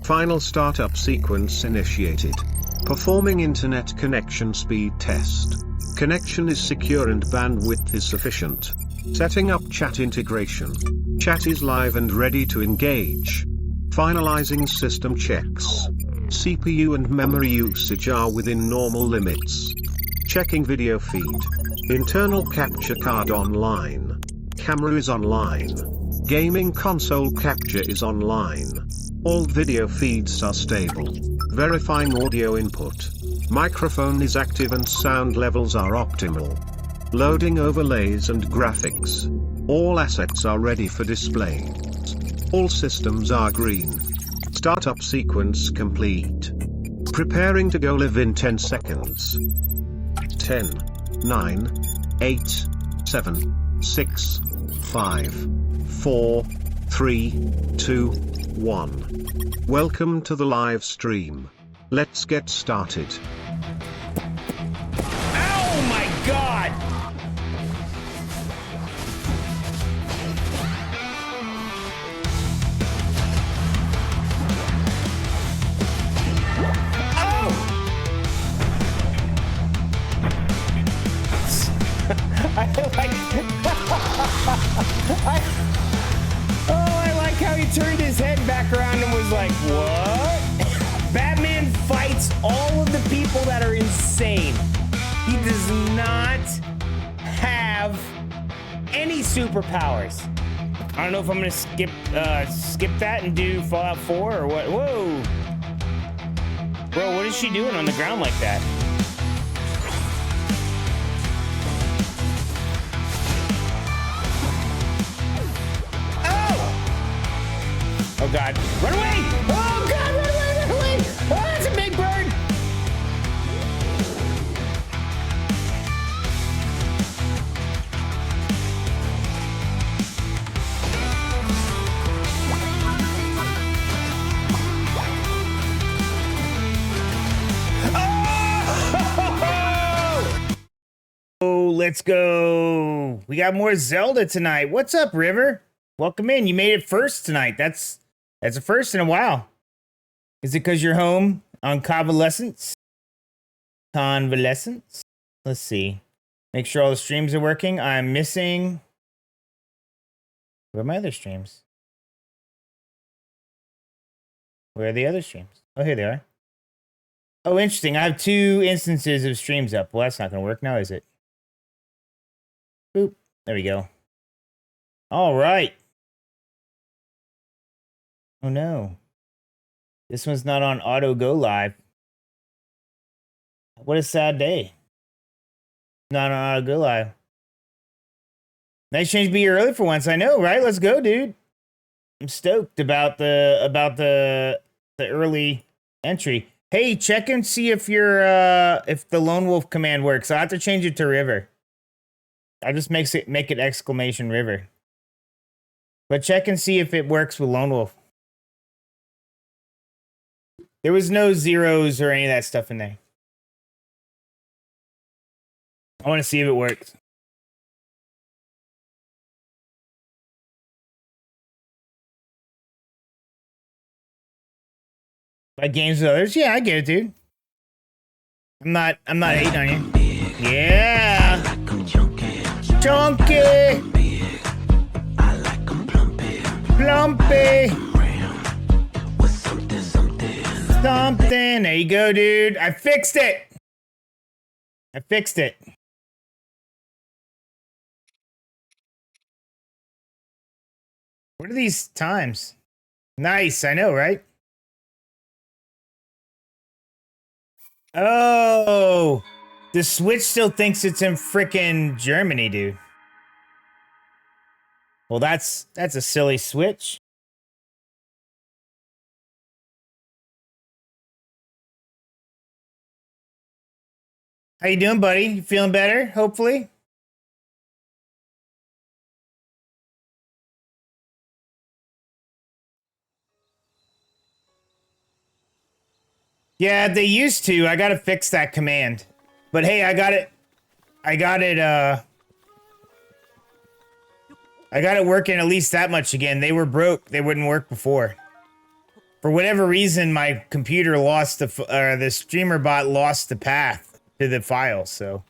Final startup sequence initiated. Performing internet connection speed test. Connection is secure and bandwidth is sufficient. Setting up chat integration. Chat is live and ready to engage. Finalizing system checks. CPU and memory usage are within normal limits. Checking video feed. Internal capture card online. Camera is online. Gaming console capture is online. All video feeds are stable. Verifying audio input. Microphone is active and sound levels are optimal. Loading overlays and graphics. All assets are ready for display. All systems are green. Startup sequence complete. Preparing to go live in 10 seconds. 10, 9, 8, 7, 6, 5, 4, 3, 2, 1. Welcome to the live stream. Let's get started. Oh my God! Oh! I like I like how he turned his head back around and was like, what? Batman fights all of the people that are insane. He does not have any superpowers. I don't know if I'm gonna skip that and do Fallout 4 or what. Whoa. Bro, what is she doing on the ground like that? Oh God, run away! Oh God, run away, run away! Oh, it's a big bird! Oh, let's go. We got more Zelda tonight. What's up, River? Welcome in. You made it first tonight. That's a first in a while. Is it because you're home on convalescence? Convalescence? Let's see. Make sure all the streams are working. I'm missing... Where are my other streams? Where are the other streams? Oh, here they are. Oh, interesting. I have 2 instances of streams up. Well, that's not going to work now, is it? Boop. There we go. All right. Oh, no. This one's not on auto go live. What a sad day. Not on auto go live. Nice change to be here early for once. I know, right? Let's go, dude. I'm stoked about the early entry. Hey, check and see if your if the Lone Wolf command works. I have to change it to River. I just make it exclamation River. But check and see if it works with Lone Wolf. There was no zeros or any of that stuff in there. I want to see if it works. By games with others? Yeah, I get it, dude. I'm not hating on you. Yeah. Chunky. Plumpy. Something. There you go, dude. I fixed it. I fixed it. What are these times? Nice. I know, right? Oh, the Switch still thinks it's in frickin' Germany, dude. Well, that's a silly Switch. How you doing, buddy? You feeling better, hopefully? Yeah, they used to. I gotta fix that command. But hey, I got it working at least that much again. They were broke. They wouldn't work before. For whatever reason, my computer lost the streamer bot lost the path to the file, so.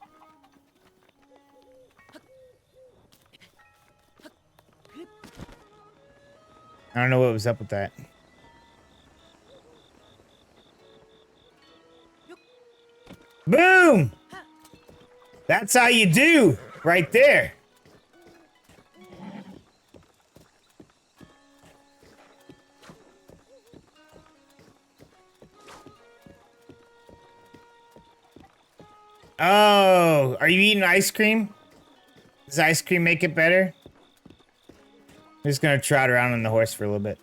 I don't know what was up with that. Boom! That's how you do, right there. Oh, are you eating ice cream? Does ice cream make it better? I'm just gonna trot around on the horse for a little bit.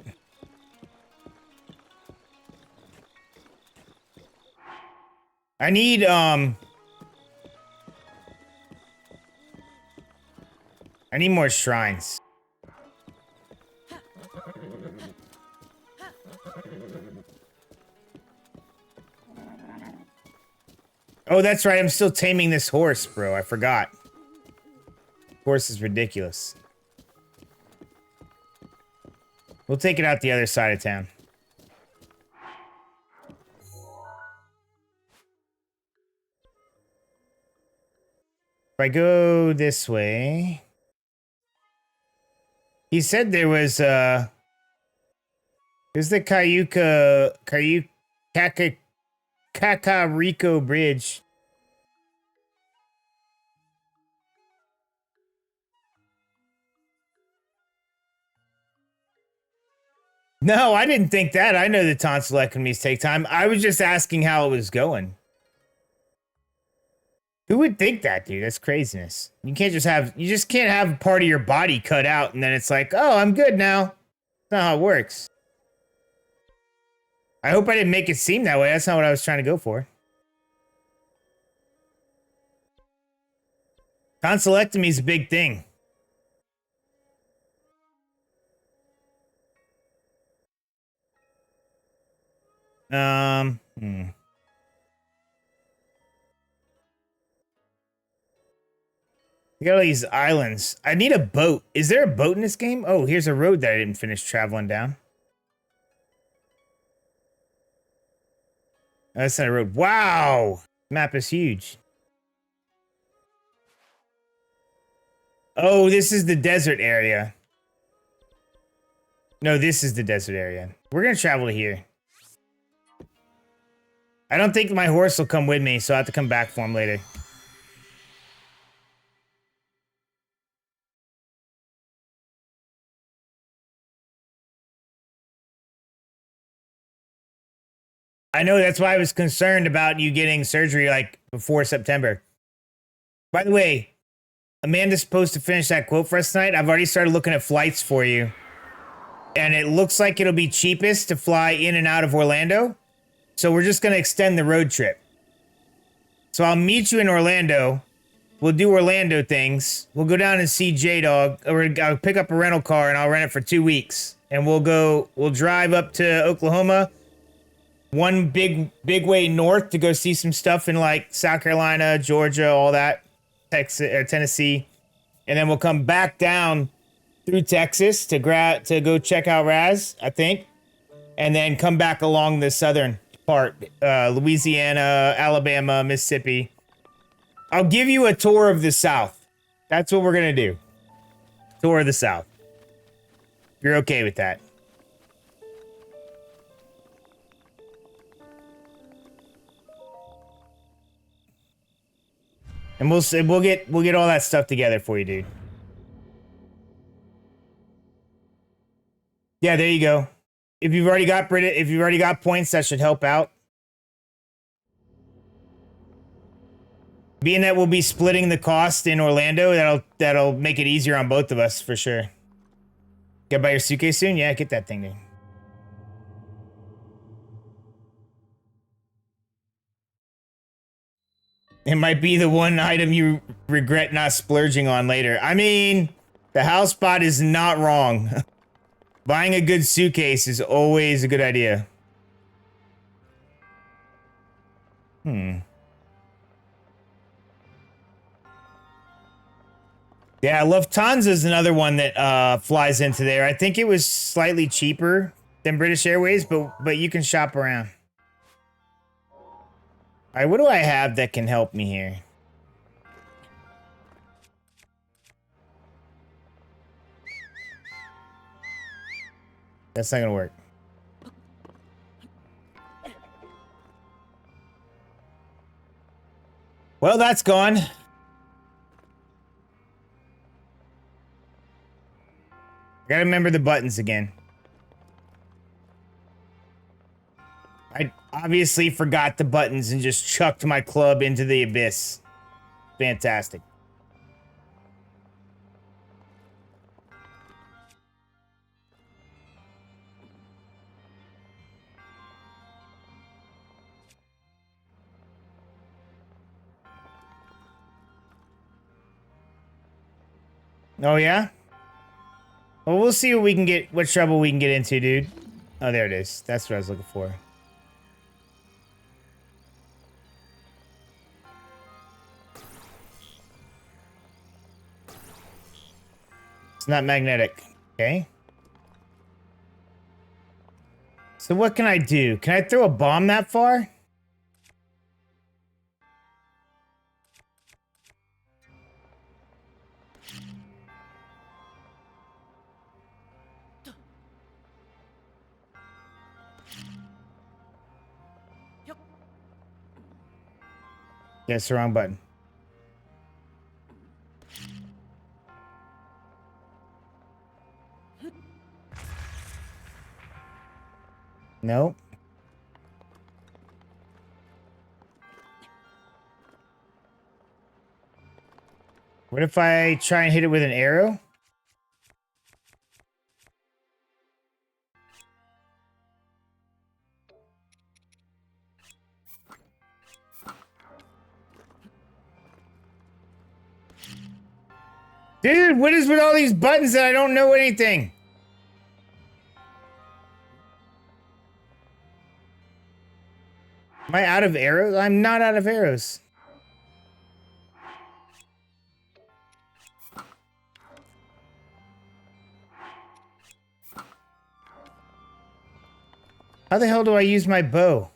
I need, I need more shrines. Oh, that's right. I'm still taming this horse, bro. I forgot. Horse is ridiculous. We'll take it out the other side of town. If I go this way... He said there was there's the Kakariko Bridge. No, I didn't think that. I know the tonsillectomies take time. I was just asking how it was going. Who would think that, dude? That's craziness. You just can't have part of your body cut out and then it's like, oh, I'm good now. That's not how it works. I hope I didn't make it seem that way. That's not what I was trying to go for. Tonsillectomy is a big thing. You got all these islands. I need a boat. Is there a boat in this game? Oh, here's a road that I didn't finish traveling down. Oh, that's not a road. Wow! Map is huge. Oh, this is the desert area. No, this is the desert area. We're gonna travel to here. I don't think my horse will come with me, so I have to come back for him later. I know, that's why I was concerned about you getting surgery like before September. By the way, Amanda's supposed to finish that quote for us tonight. I've already started looking at flights for you. And it looks like it'll be cheapest to fly in and out of Orlando. So we're just going to extend the road trip. So I'll meet you in Orlando. We'll do Orlando things. We'll go down and see J-Dog. Or I'll pick up a rental car and I'll rent it for 2 weeks. And we'll drive up to Oklahoma. One big way north to go see some stuff in like South Carolina, Georgia, all that. Texas or Tennessee. And then we'll come back down through Texas to go check out Raz, I think. And then come back along the southern part. Louisiana, Alabama, Mississippi. I'll give you a tour of the South. That's what we're going to do. Tour of the South. You're okay with that. And we'll get all that stuff together for you, dude. Yeah, there you go. If you've already got points, that should help out. Being that we'll be splitting the cost in Orlando, that'll make it easier on both of us for sure. Get by your suitcase soon? Yeah, get that thing, dude. It might be the one item you regret not splurging on later. I mean, the house spot is not wrong. Buying a good suitcase is always a good idea. Yeah, Lufthansa is another one that flies into there. I think it was slightly cheaper than British Airways, but you can shop around. All right, what do I have that can help me here? That's not gonna work. Well, that's gone. Gotta remember the buttons again. I obviously forgot the buttons and just chucked my club into the abyss. Fantastic. Oh, yeah? Well, we'll see what trouble we can get into, dude. Oh, there it is. That's what I was looking for. It's not magnetic. Okay. So what can I do? Can I throw a bomb that far? Yeah, it's the wrong button. Nope. What if I try and hit it with an arrow? Dude, what is with all these buttons that I don't know anything? Am I out of arrows? I'm not out of arrows. How the hell do I use my bow?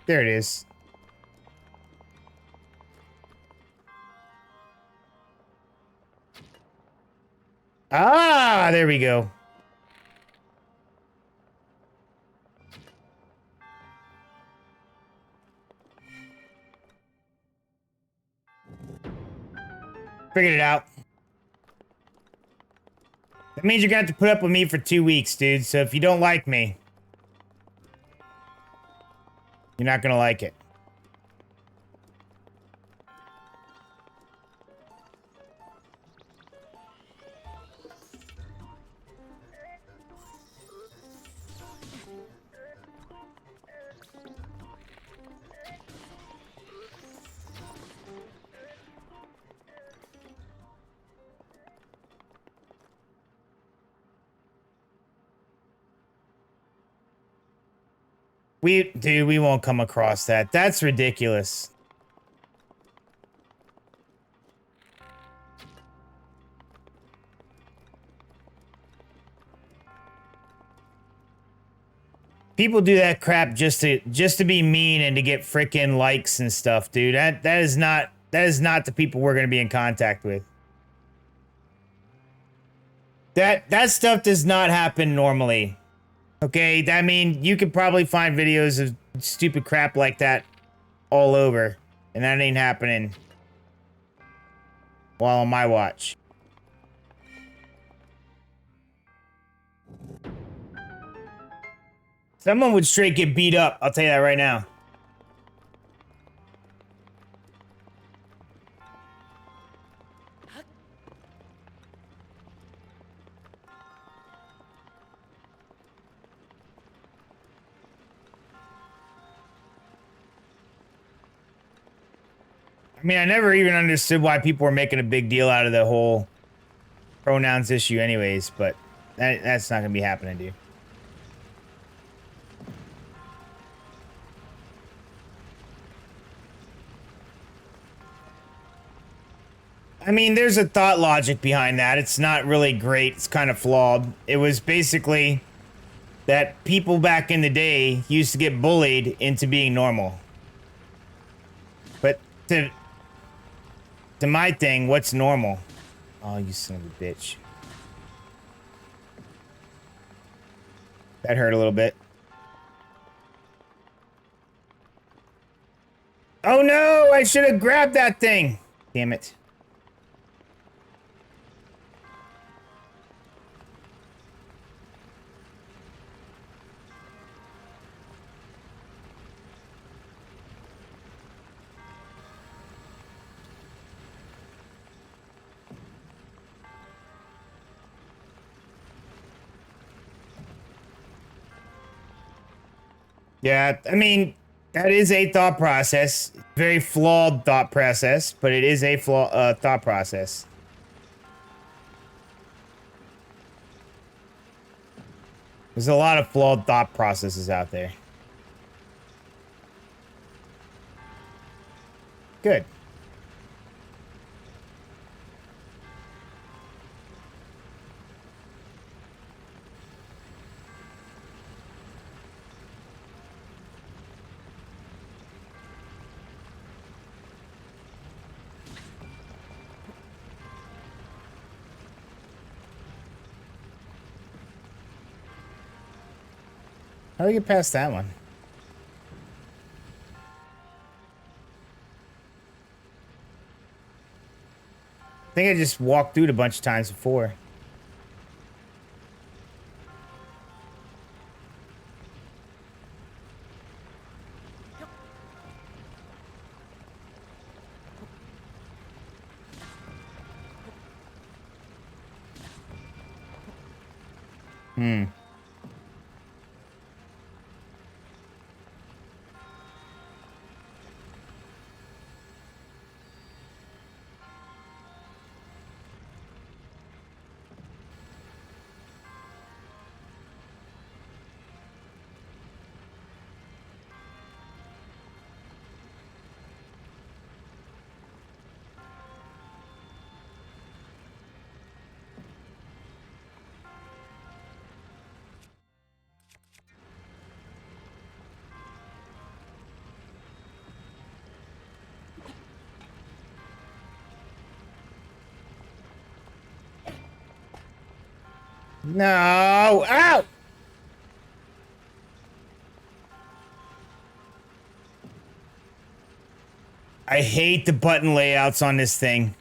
There it is. Ah, there we go. Figured it out. That means you're gonna have to put up with me for 2 weeks, dude. So if you don't like me, you're not gonna like it. Dude, we won't come across that. That's ridiculous. People do that crap just to be mean and to get freaking likes and stuff, dude. That is not the people we're gonna be in contact with. That stuff does not happen normally. Okay, I mean, you could probably find videos of stupid crap like that all over, and that ain't happening while on my watch. Someone would straight get beat up, I'll tell you that right now. I mean, I never even understood why people were making a big deal out of the whole pronouns issue anyways, but that's not gonna be happening, dude. I mean, there's a thought logic behind that. It's not really great. It's kind of flawed. It was basically that people back in the day used to get bullied into being normal. But to my thing, what's normal? Oh, you son of a bitch. That hurt a little bit. Oh no, I should have grabbed that thing. Damn it. Yeah, I mean, that is a thought process. Very flawed thought process, but it is a thought process. There's a lot of flawed thought processes out there. Good. How do we get past that one? I think I just walked through it a bunch of times before. Hmm. No! Ow! I hate the button layouts on this thing.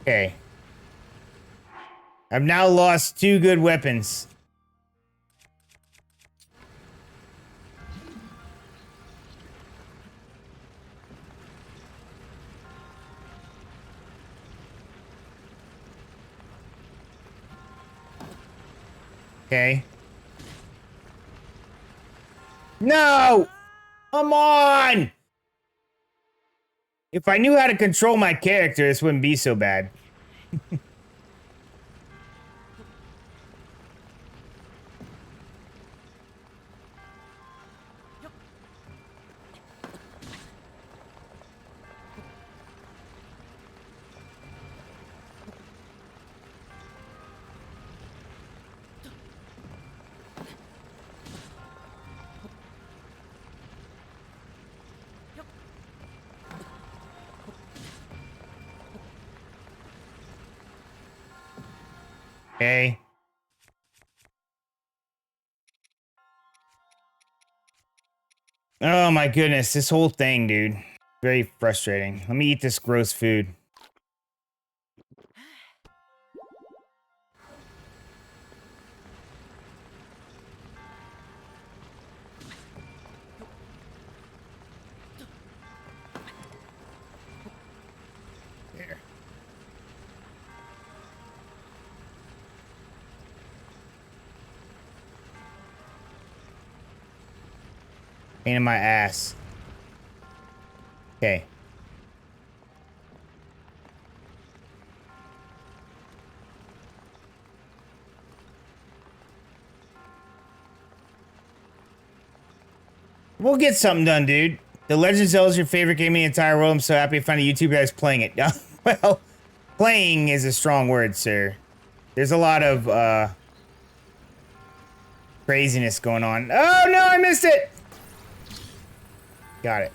Okay. I've now lost 2 good weapons. Okay. No! Come on! If I knew how to control my character, this wouldn't be so bad. Okay. Oh my goodness, this whole thing, dude. Very frustrating. Let me eat this gross food. There. Pain in my ass. Okay. We'll get something done, dude. The Legend of Zelda is your favorite game in the entire world. I'm so happy to find a YouTube guy's playing it. Well, playing is a strong word, sir. There's a lot of, craziness going on. Oh, no, I missed it! Got it.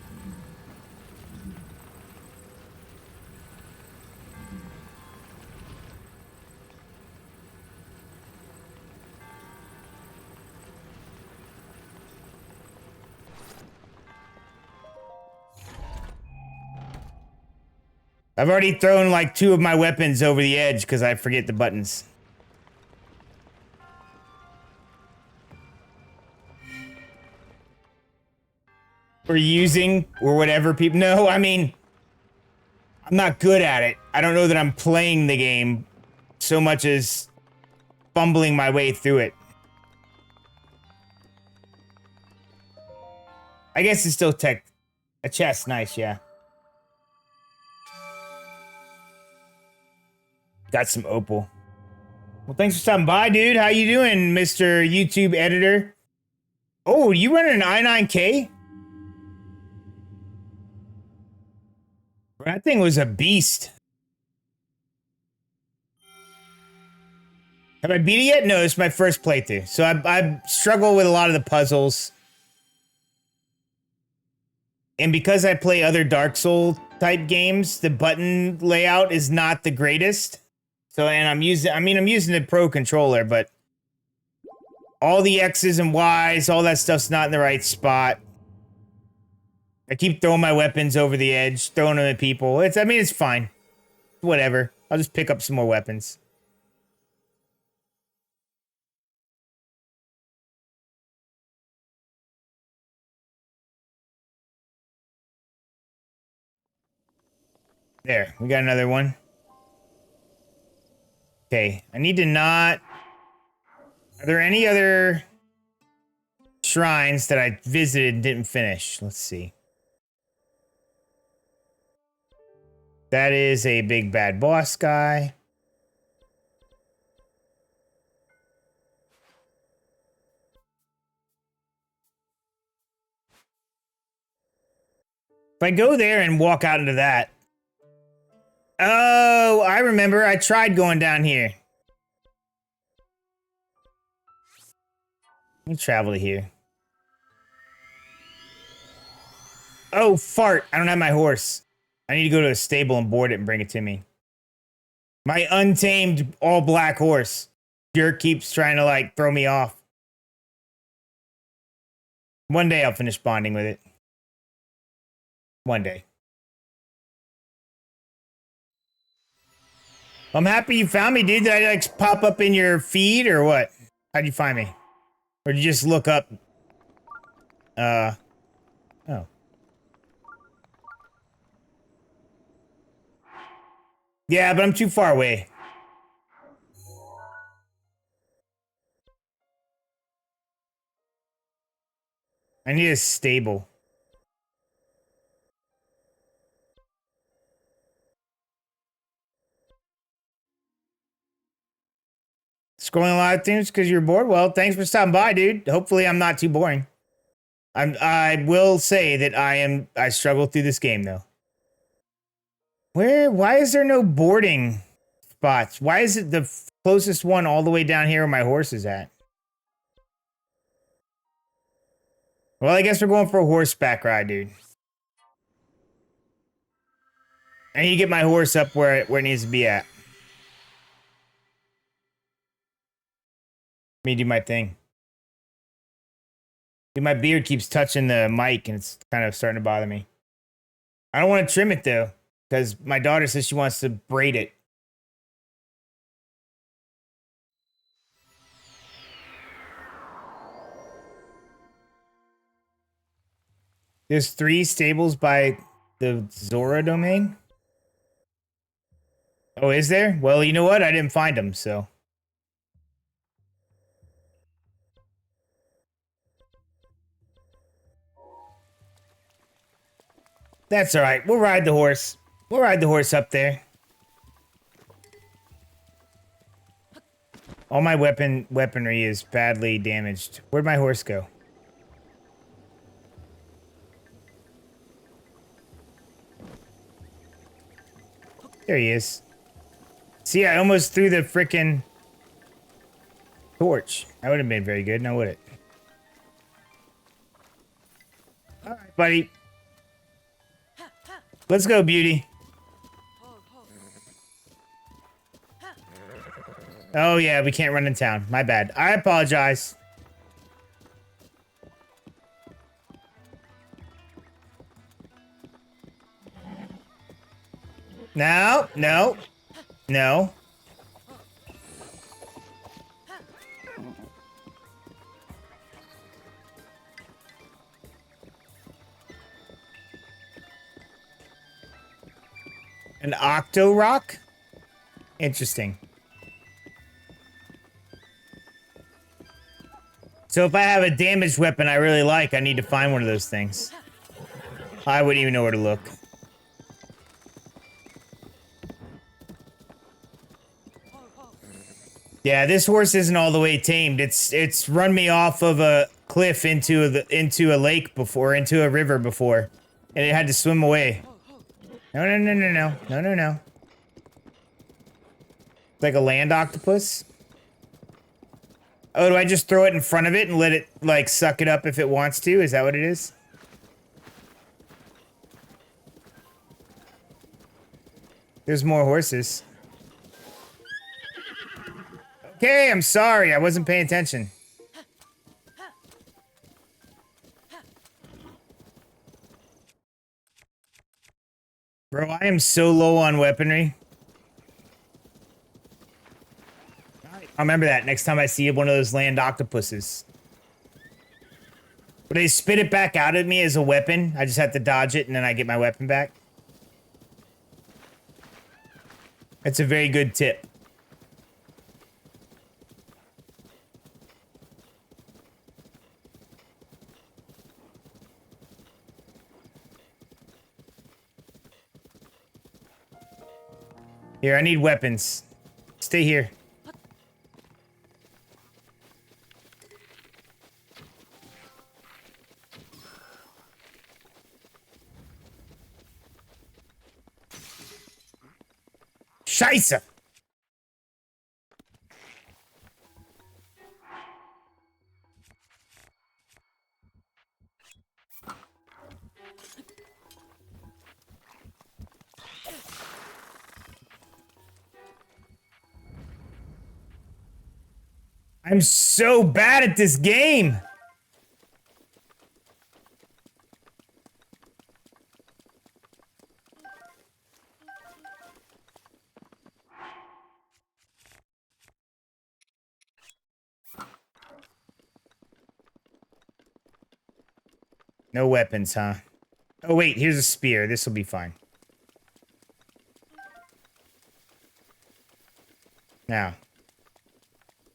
I've already thrown like 2 of my weapons over the edge because I forget the buttons. Or using, or whatever people... No, I mean... I'm not good at it. I don't know that I'm playing the game so much as fumbling my way through it. I guess it's still tech... A chest, nice, yeah. Got some opal. Well, thanks for stopping by, dude. How you doing, Mr. YouTube editor? Oh, you running an i9K? That thing was a beast. Have I beat it yet? No, it's my first playthrough. So I struggle with a lot of the puzzles. And because I play other Dark Souls type games, the button layout is not the greatest. So, and I'm using the Pro controller, but all the X's and Y's, all that stuff's not in the right spot. I keep throwing my weapons over the edge, throwing them at people. It's fine. Whatever. I'll just pick up some more weapons. There, we got another one. Okay, I need to not... Are there any other shrines that I visited and didn't finish? Let's see. That is a big bad boss guy. If I go there and walk out into that... Oh, I remember. I tried going down here. Let me travel to here. Oh, fart. I don't have my horse. I need to go to a stable and board it and bring it to me. My untamed all-black horse. Jerk keeps trying to, like, throw me off. One day I'll finish bonding with it. One day. I'm happy you found me, dude. Did I, like, pop up in your feed or what? How'd you find me? Or did you just look up? Oh. Yeah, but I'm too far away. I need a stable. Scrolling a lot of things because you're bored? Well, thanks for stopping by, dude. Hopefully I'm not too boring. I will say that I struggle through this game, though. Why is there no boarding spots? Why is it the closest one all the way down here where my horse is at? Well, I guess we're going for a horseback ride, dude. I need to get my horse up where it needs to be at. Let me do my thing. Dude, my beard keeps touching the mic and it's kind of starting to bother me. I don't want to trim it though, because my daughter says she wants to braid it. There's 3 stables by the Zora domain. Oh, is there? Well, you know what? I didn't find them, so. That's all right. We'll ride the horse. We'll ride the horse up there. All my weaponry is badly damaged. Where'd my horse go? There he is. See, I almost threw the frickin' torch. That would have been very good, now would it? All right, buddy. Let's go, beauty. Oh, yeah, we can't run in town. My bad. I apologize. No, no, no. An octo rock? Interesting. So if I have a damaged weapon I really like, I need to find one of those things. I wouldn't even know where to look. Yeah, this horse isn't all the way tamed. It's run me off of a cliff into a lake before, into a river before, and it had to swim away. No, no, no, no, no. No, no, no. It's like a land octopus. Oh, do I just throw it in front of it and let it, like, suck it up if it wants to? Is that what it is? There's more horses. Okay, I'm sorry. I wasn't paying attention. Bro, I am so low on weaponry. I'll remember that next time I see one of those land octopuses. But they spit it back out at me as a weapon. I just have to dodge it and then I get my weapon back. That's a very good tip. Here, I need weapons. Stay here. Scheiße! I'm so bad at this game! No weapons, huh? Oh, wait, here's a spear. This will be fine. Now.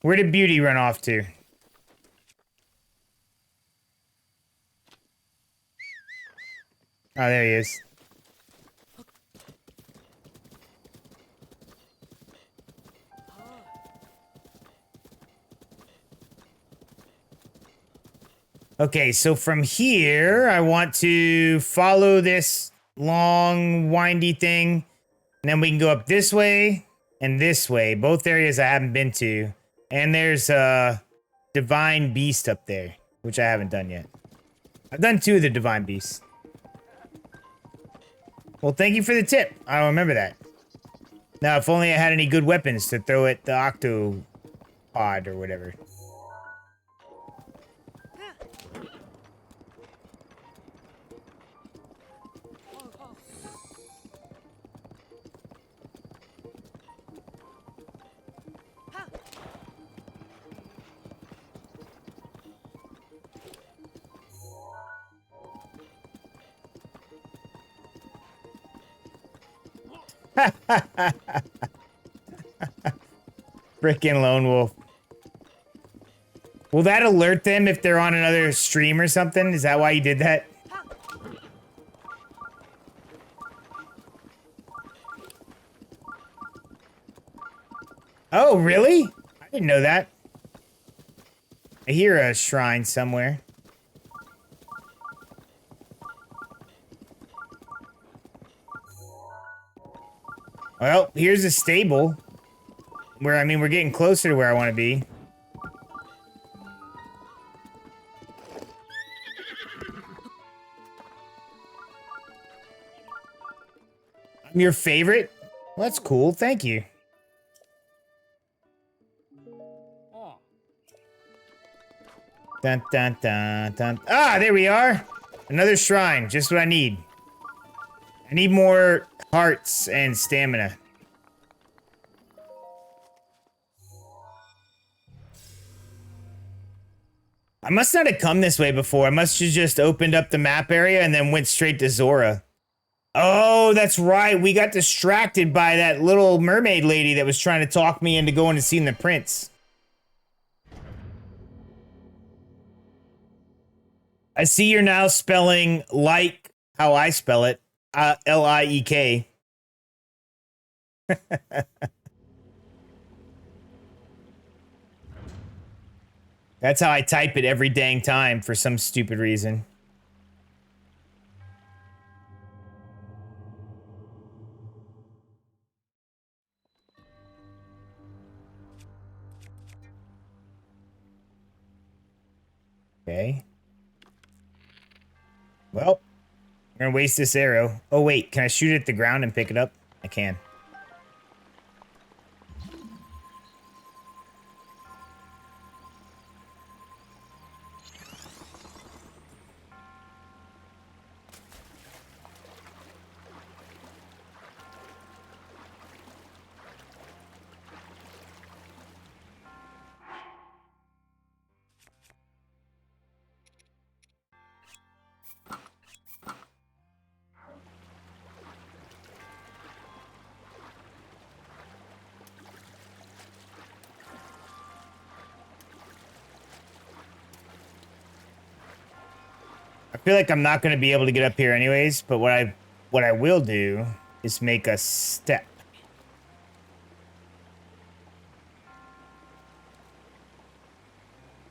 Where did Beauty run off to? Oh, there he is. Okay, so from here, I want to follow this long, windy thing. And then we can go up this way and this way. Both areas I haven't been to. And there's a Divine Beast up there, which I haven't done yet. I've done 2 of the Divine Beasts. Well, thank you for the tip. I'll remember that. Now, if only I had any good weapons to throw at the octopod or whatever. Frickin' lone wolf. Will that alert them if they're on another stream or something? Is that why you did that? Oh, really? I didn't know that. I hear a shrine somewhere. Well, here's a stable. Where, I mean, we're getting closer to where I want to be. I'm your favorite? Well, that's cool. Thank you. Dun, dun, dun, dun. Ah, there we are. Another shrine. Just what I need. I need more hearts and stamina. I must not have come this way before. I must have just opened up the map area and then went straight to Zora. Oh, that's right. We got distracted by that little mermaid lady that was trying to talk me into going to see the prince. I see you're now spelling like how I spell it. L-I-E-K. That's how I type it every dang time for some stupid reason. Okay. Well, I'm gonna waste this arrow. Oh, wait. Can I shoot it at the ground and pick it up? I can. I feel like I'm not going to be able to get up here anyways, but what I will do is make a step.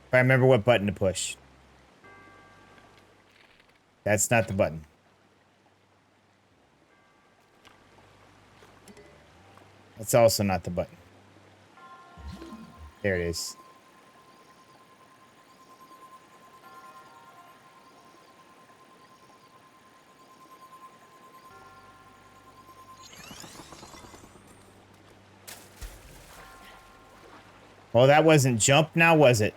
If I remember what button to push. That's not the button. That's also not the button. There it is. Well, that wasn't jump now, was it?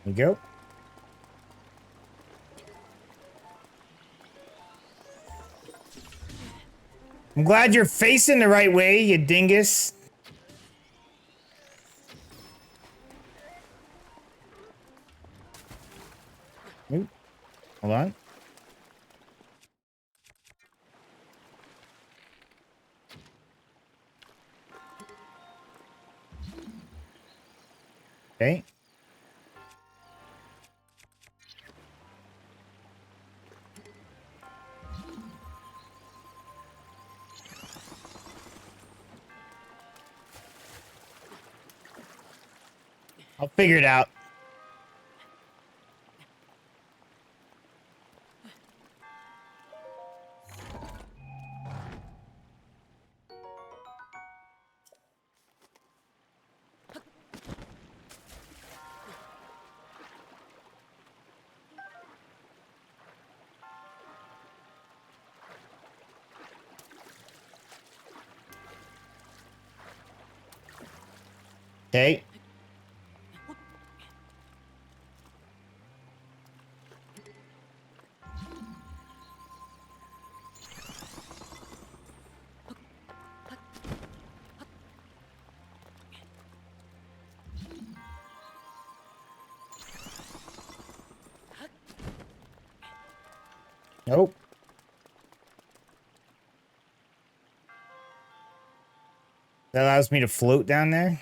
There you go. I'm glad you're facing the right way, you dingus. Oop. Hold on. Okay. I'll figure it out. Okay. Nope. That allows me to float down there.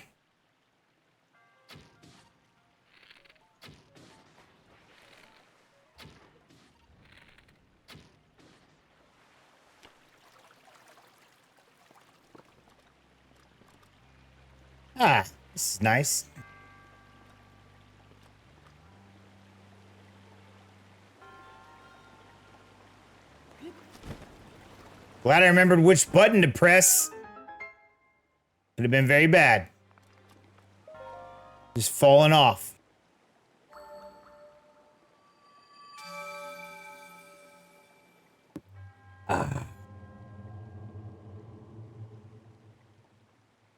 Ah, this is nice. Glad I remembered which button to press. Could have been very bad. Just falling off.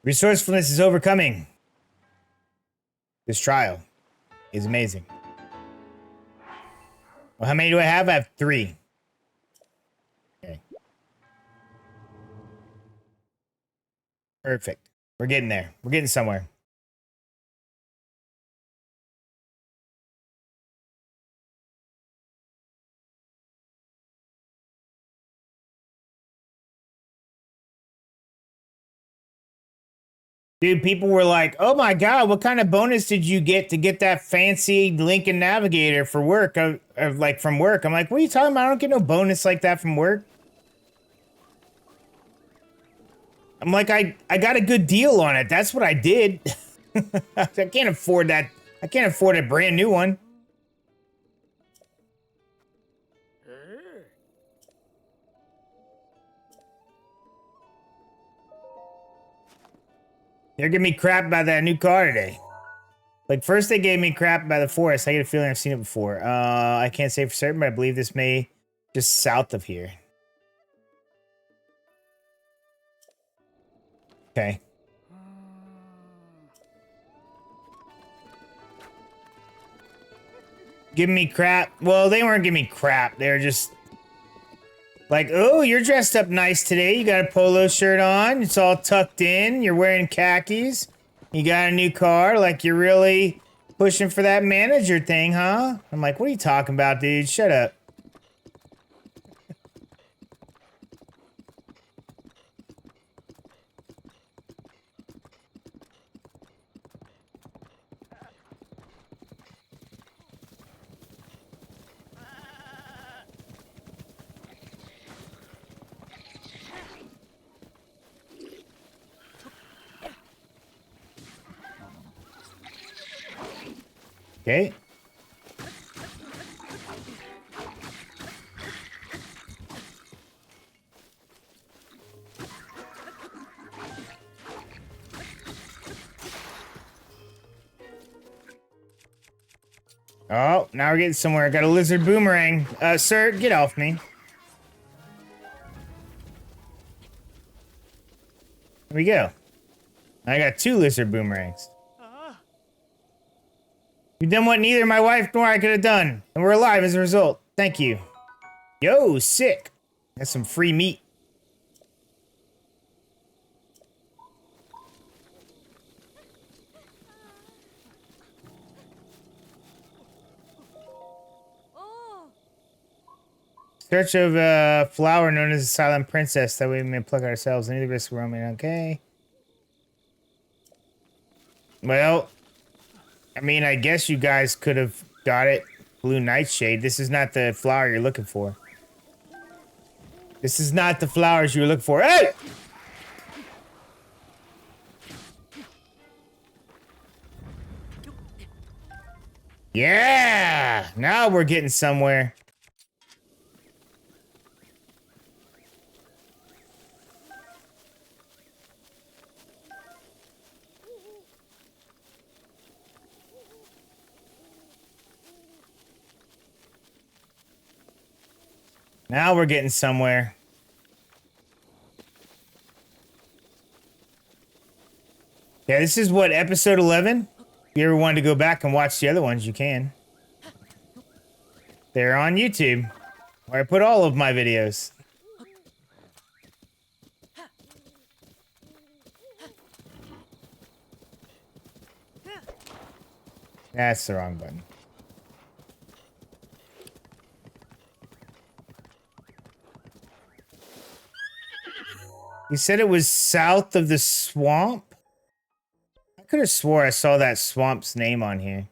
Resourcefulness is overcoming. This trial is amazing. Well, how many do I have? I have 3. Okay. Perfect. We're getting there. We're getting somewhere. Dude, people were like, oh my God, what kind of bonus did you get to get that fancy Lincoln Navigator for work? Like from work. I'm like, what are you talking about? I don't get no bonus like that from work. I'm like, I got a good deal on it. That's what I did. I can't afford that. I can't afford a brand new one. They're giving me crap about that new car today. Like, first they gave me crap about the forest. I get a feeling I've seen it before. I can't say for certain, but I believe this may just south of here. Okay. Giving me crap. Well, they weren't giving me crap. They were just like, oh, you're dressed up nice today. You got a polo shirt on. It's all tucked in. You're wearing khakis. You got a new car. Like, you're really pushing for that manager thing, huh? I'm like, what are you talking about, dude? Shut up. Okay. Oh, now we're getting somewhere. I got a lizard boomerang. Sir, get off me. Here we go. I got 2 lizard boomerangs. You've done what neither my wife nor I could have done, and we're alive as a result. Thank you. Yo, sick. That's some free meat. Search of a flower known as the Silent Princess, that we may pluck ourselves into the risk of roaming. Okay. Well, I mean, I guess you guys could have got it. Blue nightshade. This is not the flower you're looking for. This is not the flowers you were looking for. Hey! Yeah! Now we're getting somewhere. Now we're getting somewhere. Yeah, this is what, episode 11? If you ever wanted to go back and watch the other ones, you can. They're on YouTube, where I put all of my videos. That's the wrong button. You said it was south of the swamp? I could have swore I saw that swamp's name on here.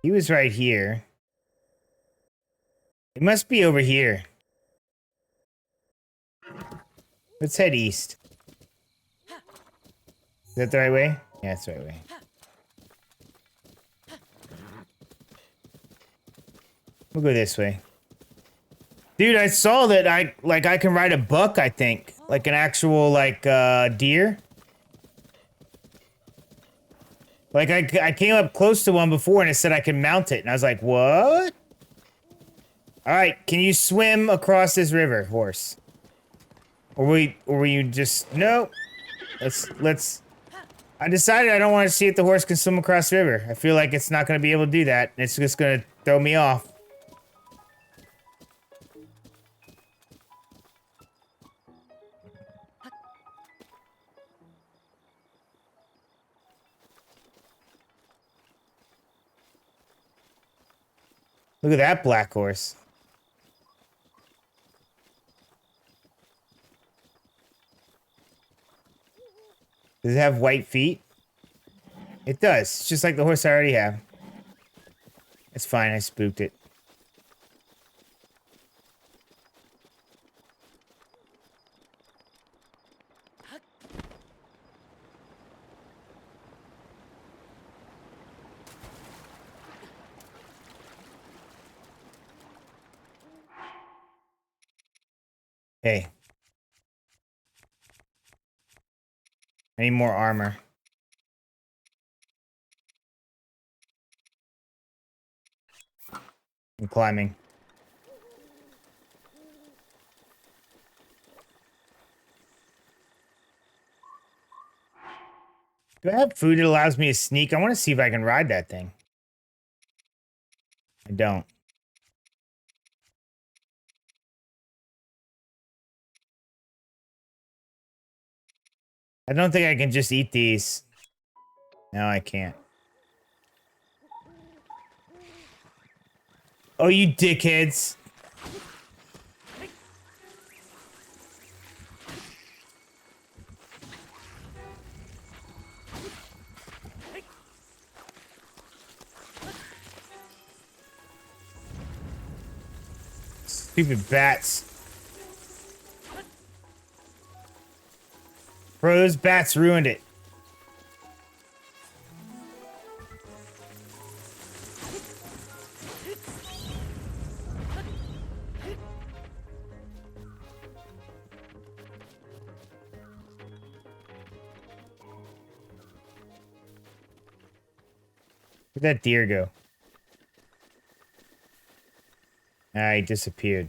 He was right here. It must be over here. Let's head east. Is that the right way? Yeah, it's the right way. We'll go this way. Dude, I saw that I can ride a buck, I think. Like an actual, deer. Like, I came up close to one before and it said I could mount it. And I was like, what? Alright, can you swim across this river, horse? Or were you just... No. Let's... I decided I don't want to see if the horse can swim across the river. I feel like it's not going to be able to do that. It's just going to throw me off. Look at that black horse. Does it have white feet? It does. It's just like the horse I already have. It's fine. I spooked it. Hey. I need more armor. I'm climbing. Do I have food that allows me to sneak? I want to see if I can ride that thing. I don't. I don't think I can just eat these. No, I can't. Oh, you dickheads. Stupid bats. Bro, those bats ruined it. Where'd that deer go? Ah, he disappeared.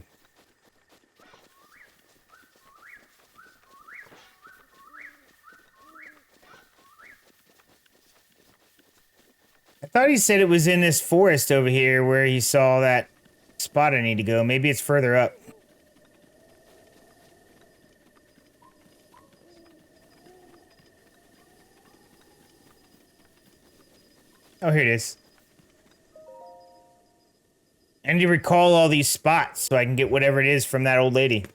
I thought he said it was in this forest over here where he saw that spot I need to go. Maybe it's further up. Oh, here it is. I need to recall all these spots so I can get whatever it is from that old lady.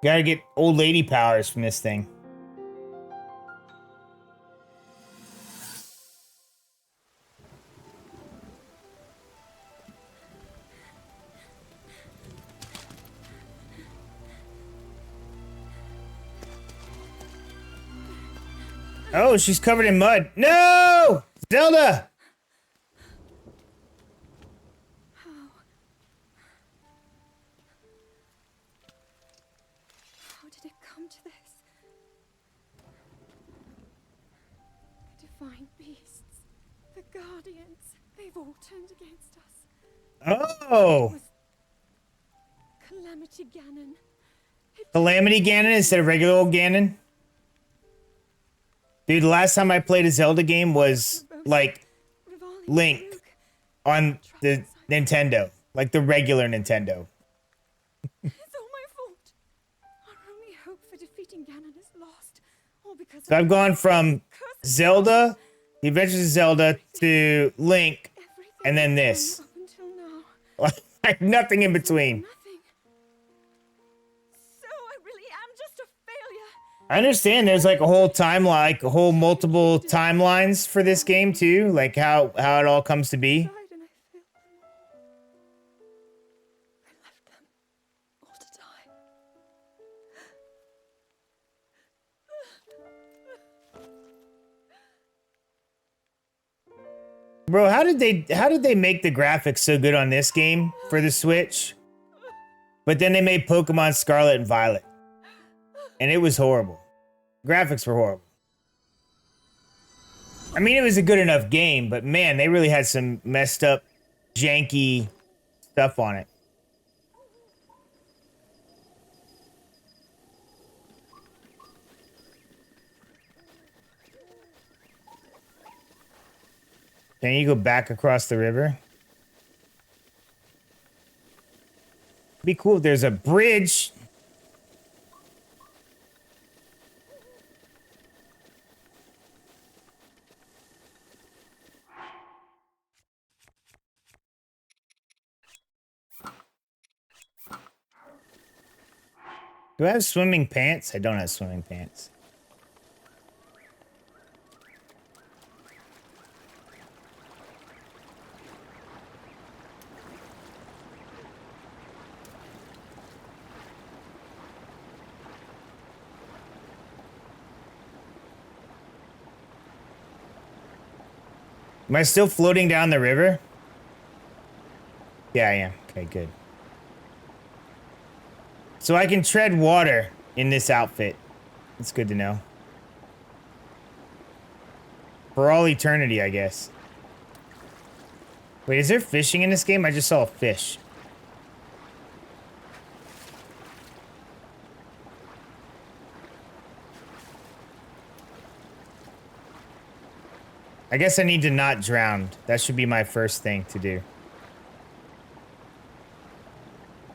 Gotta get old lady powers from this thing. Oh, she's covered in mud. No! Zelda! How did it come to this? The divine beasts, the guardians, they've all turned against us. Oh! Calamity Ganon. Calamity Ganon instead of regular old Ganon? Dude, the last time I played a Zelda game was, like, Link on the Nintendo. Like, the regular Nintendo. It's all my fault. Our only hope for defeating Ganon is lost. All because So I've gone from Zelda, The Adventures of Zelda, to Link, and then this. Up until now. Like, nothing in between. Nothing. So I really am just a failure. I understand there's like a whole timeline, like a whole multiple timelines for this game too, like how it all comes to be. Died and I failed them all. I left them all to die. Bro, how did they make the graphics so good on this game for the Switch? But then they made Pokemon Scarlet and Violet. And it was horrible. Graphics were horrible. I mean, it was a good enough game, but man, they really had some messed up, janky stuff on it. Can you go back across the river? Be cool if there's a bridge. Do I have swimming pants? I don't have swimming pants. Am I still floating down the river? Yeah, I am. Okay, good. So I can tread water in this outfit. That's good to know. For all eternity, I guess. Wait, is there fishing in this game? I just saw a fish. I guess I need to not drown. That should be my first thing to do.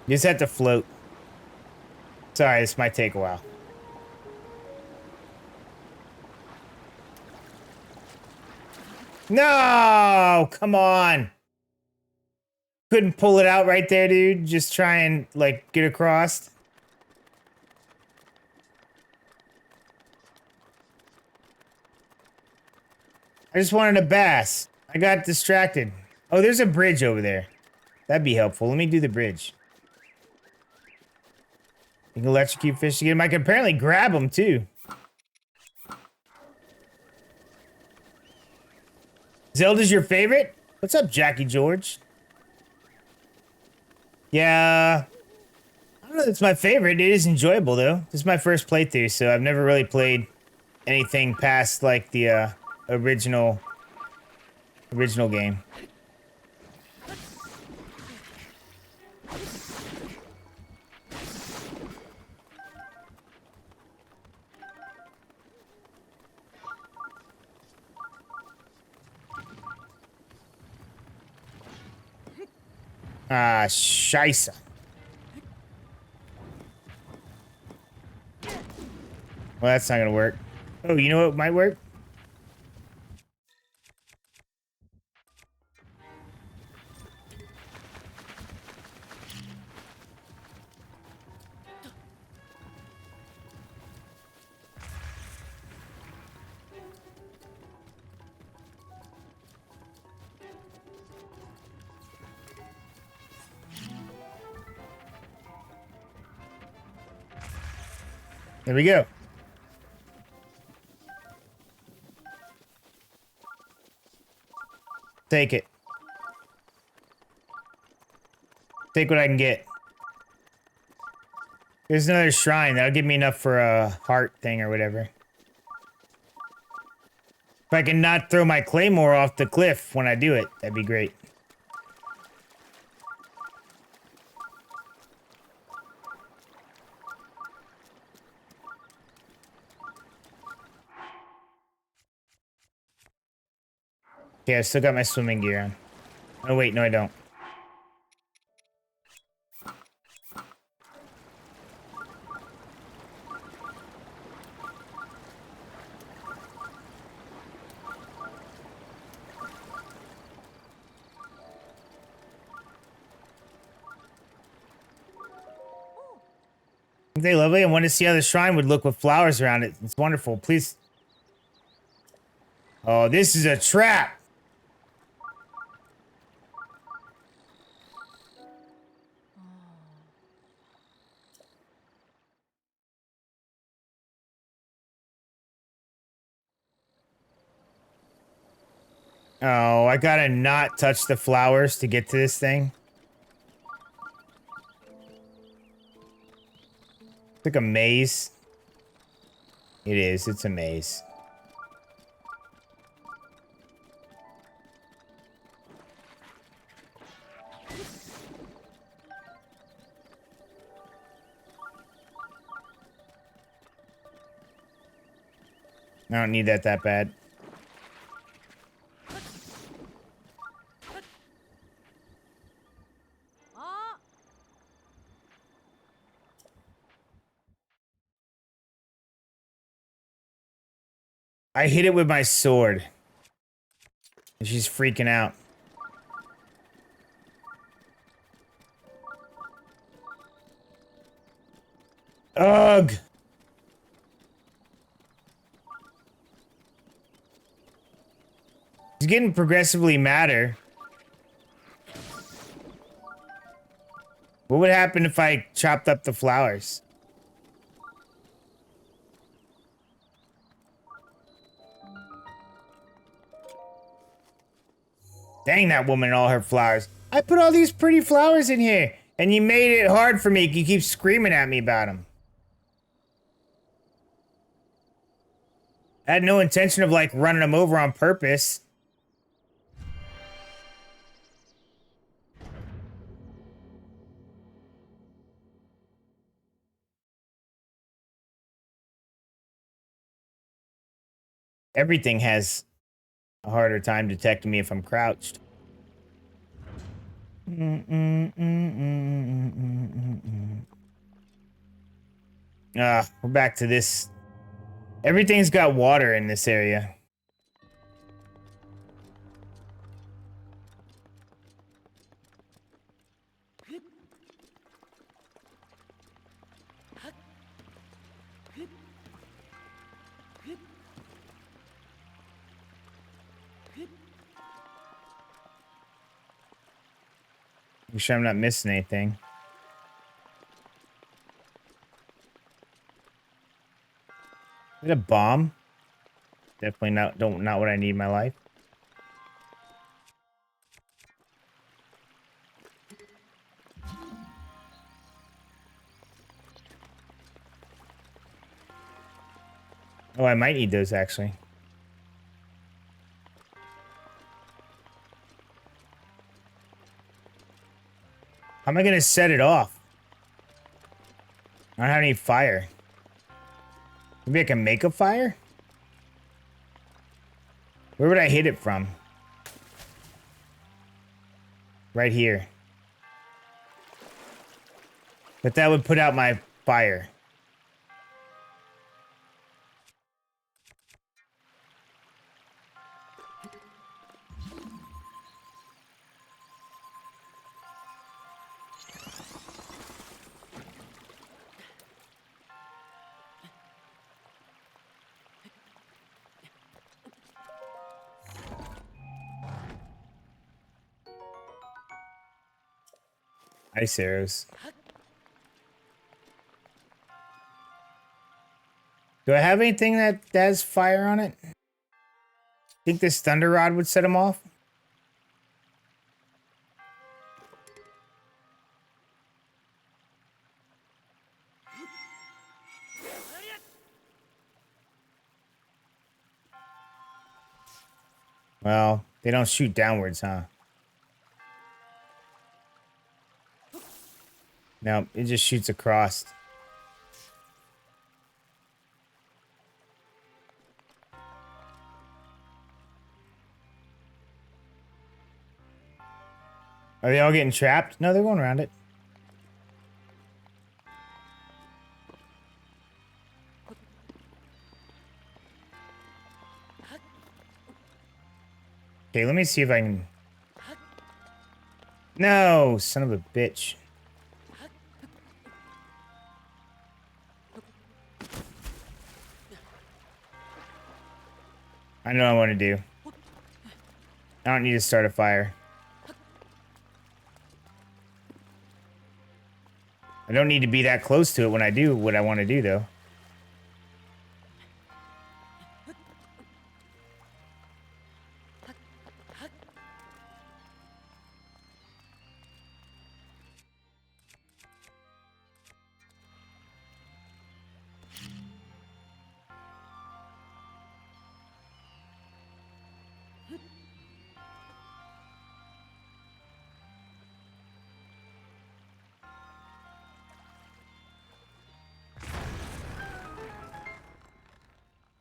You just have to float. Sorry, this might take a while. No! Come on! Couldn't pull it out right there, dude. Just try and, like, get across. I just wanted a bass. I got distracted. Oh, there's a bridge over there. That'd be helpful. Let me do the bridge. You can electrocute fish to get him. I can apparently grab them, too. Zelda's your favorite? What's up, Jackie George? Yeah. I don't know if it's my favorite. It is enjoyable, though. This is my first playthrough, so I've never really played anything past, like, the, original game. Ah, scheisse. Well, that's not gonna work. Oh, you know what might work? There we go. Take it. Take what I can get. There's another shrine. That'll give me enough for a heart thing or whatever. If I can not throw my claymore off the cliff when I do it, that'd be great. Okay, I still got my swimming gear on. Oh, wait, no, I don't. Aren't they lovely? I want to see how the shrine would look with flowers around it. It's wonderful. Please. Oh, this is a trap. Oh, I gotta not touch the flowers to get to this thing. It's like a maze. It is. It's a maze. I don't need that bad. I hit it with my sword. And she's freaking out. Ugh! It's getting progressively madder. What would happen if I chopped up the flowers? Dang that woman and all her flowers. I put all these pretty flowers in here, and you made it hard for me. You keep screaming at me about them. I had no intention of, like, running them over on purpose. Everything has a harder time detecting me if I'm crouched. We're back to this. Everything's got water in this area. Make sure I'm not missing anything. Is it a bomb? Definitely not what I need in my life. Oh, I might need those actually. How am I gonna set it off? I don't have any fire. Maybe I can make a fire? Where would I hit it from? Right here. But that would put out my fire. Ice arrows. Do I have anything that has fire on it? Think this thunder rod would set him off? Well, they don't shoot downwards, huh? No, it just shoots across. Are they all getting trapped? No, they're going around it. Okay, let me see if I can... No, son of a bitch. I know what I want to do. I don't need to start a fire. I don't need to be that close to it when I do what I want to do, though.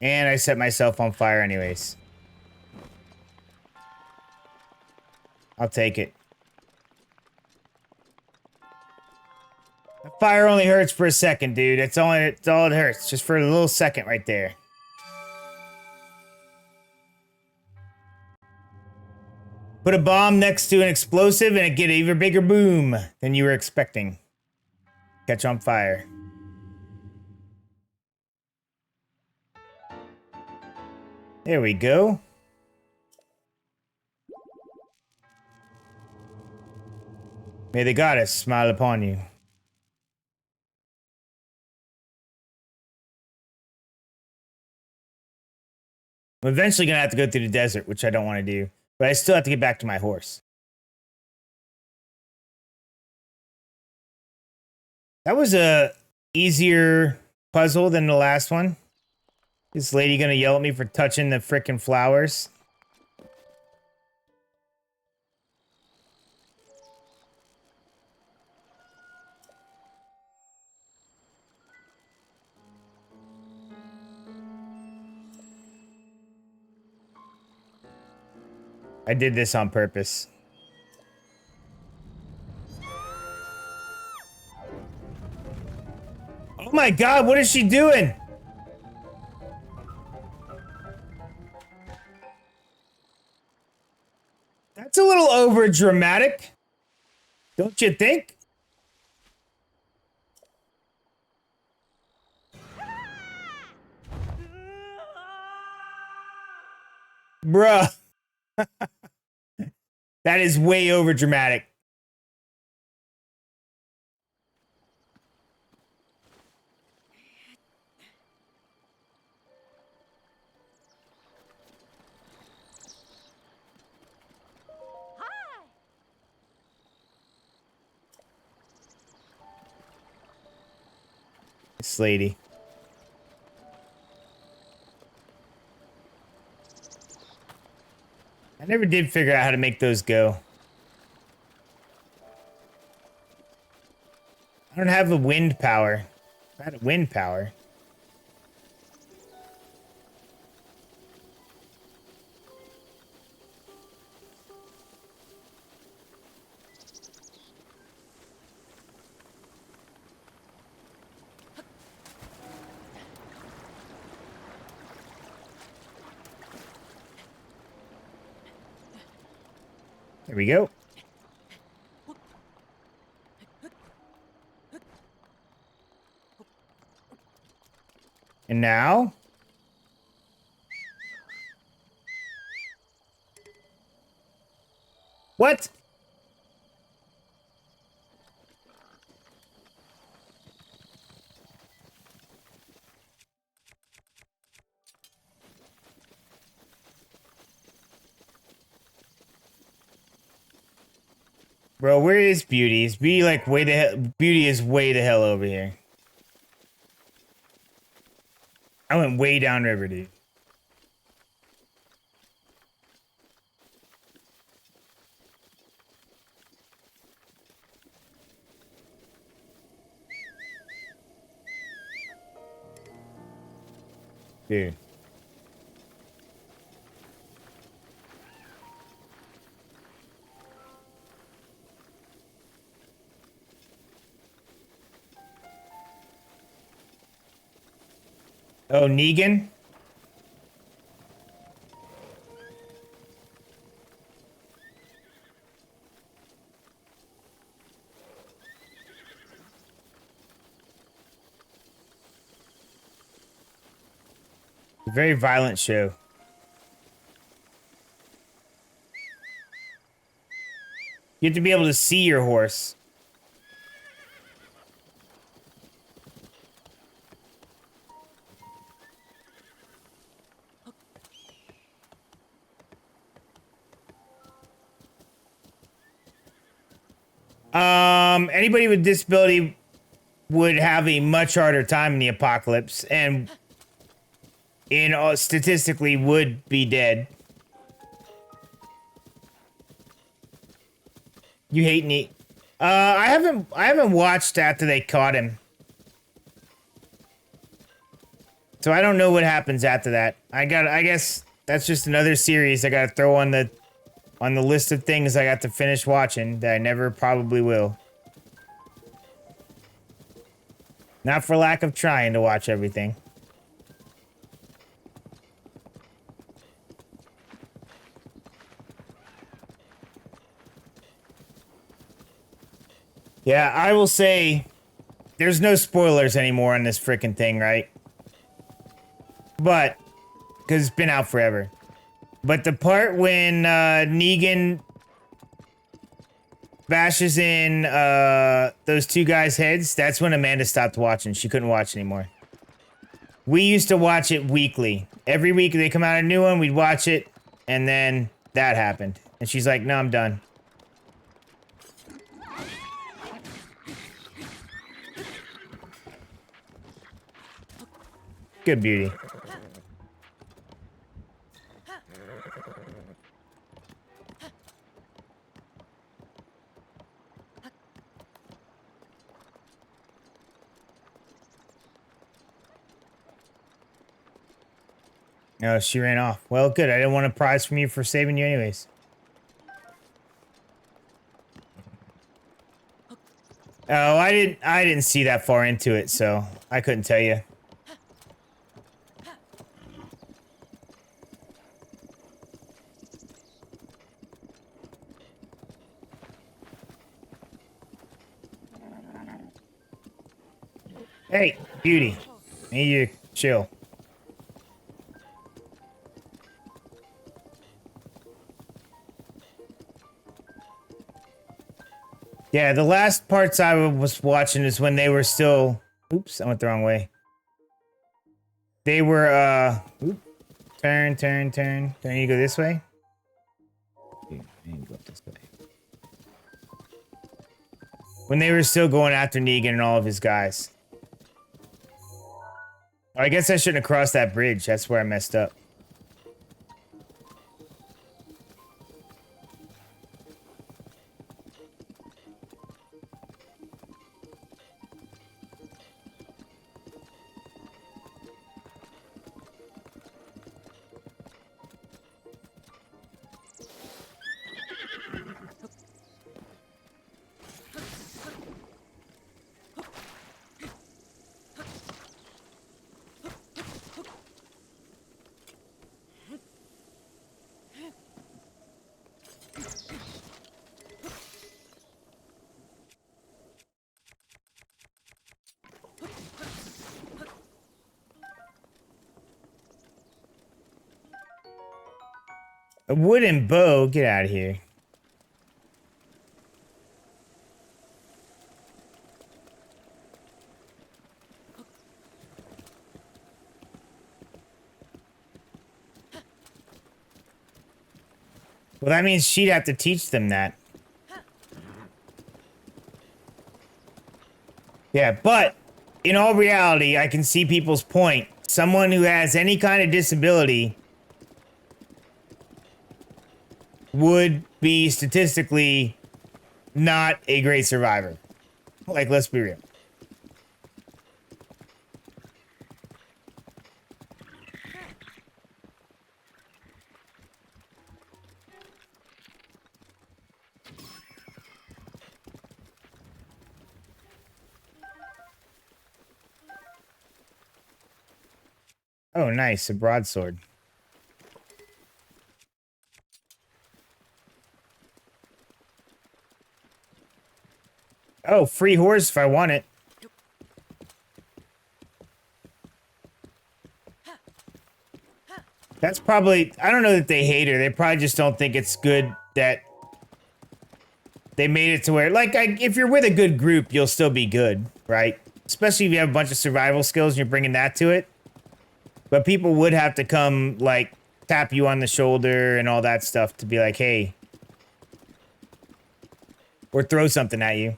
And I set myself on fire anyways. I'll take it. The fire only hurts for a second, dude. It's all it hurts. Just for a little second right there. Put a bomb next to an explosive and it get an even bigger boom than you were expecting. Catch on fire. There we go. May the goddess smile upon you. I'm eventually gonna have to go through the desert, which I don't want to do. But I still have to get back to my horse. That was a easier puzzle than the last one. This lady gonna yell at me for touching the frickin' flowers. I did this on purpose. Oh my god, what is she doing? That's a little over dramatic. Don't you think? Bruh. That is way over dramatic. This lady. I never did figure out how to make those go. I don't have the wind power. I had wind power. There we go. And now? What? Bro, where is Beauty? Is Beauty like way the hell? Beauty is way the hell over here. I went way downriver, dude. Dude. Oh, Negan? A very violent show. You have to be able to see your horse. Anybody with disability would have a much harder time in the apocalypse, and statistically would be dead. You hate Neat. I haven't watched after they caught him. So I don't know what happens after that. I guess that's just another series I gotta throw on the list of things I got to finish watching that I never probably will. Not for lack of trying to watch everything. Yeah, I will say there's no spoilers anymore on this freaking thing, right? But, because it's been out forever. But the part when Negan bashes in those two guys' heads, that's when Amanda stopped watching. She couldn't watch anymore. We used to watch it weekly. Every week they come out a new one, we'd watch it, and then that happened. And she's like, no, I'm done. Good beauty. No, she ran off. Well, good. I didn't want a prize from you for saving you anyways. Oh, I didn't see that far into it, so I couldn't tell you. Hey, beauty. Need you chill. Yeah, the last parts I was watching is when they were still... Oops, I went the wrong way. They were, Turn. Don't you go this way? I need to go this way. When they were still going after Negan and all of his guys. I guess I shouldn't have crossed that bridge. That's where I messed up. A wooden bow? Get out of here. Well, that means she'd have to teach them that. Yeah, but in all reality, I can see people's point. Someone who has any kind of disability would be statistically not a great survivor. Like, let's be real. Oh, nice. A broadsword. Oh, free horse if I want it. That's probably... I don't know that they hate her. They probably just don't think it's good that they made it to where... Like, if you're with a good group, you'll still be good, right? Especially if you have a bunch of survival skills and you're bringing that to it. But people would have to come, like, tap you on the shoulder and all that stuff to be like, hey. Or throw something at you.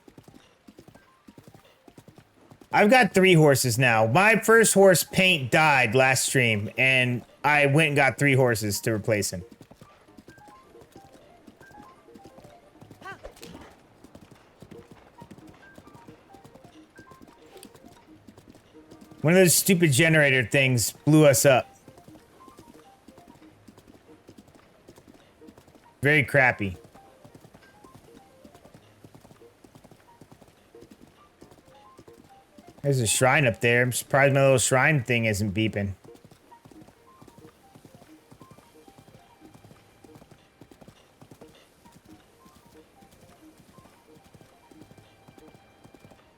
I've got 3 horses now. My first horse, Paint, died last stream, and I went and got 3 horses to replace him. One of those stupid generator things blew us up. Very crappy. There's a shrine up there. I'm surprised my little shrine thing isn't beeping.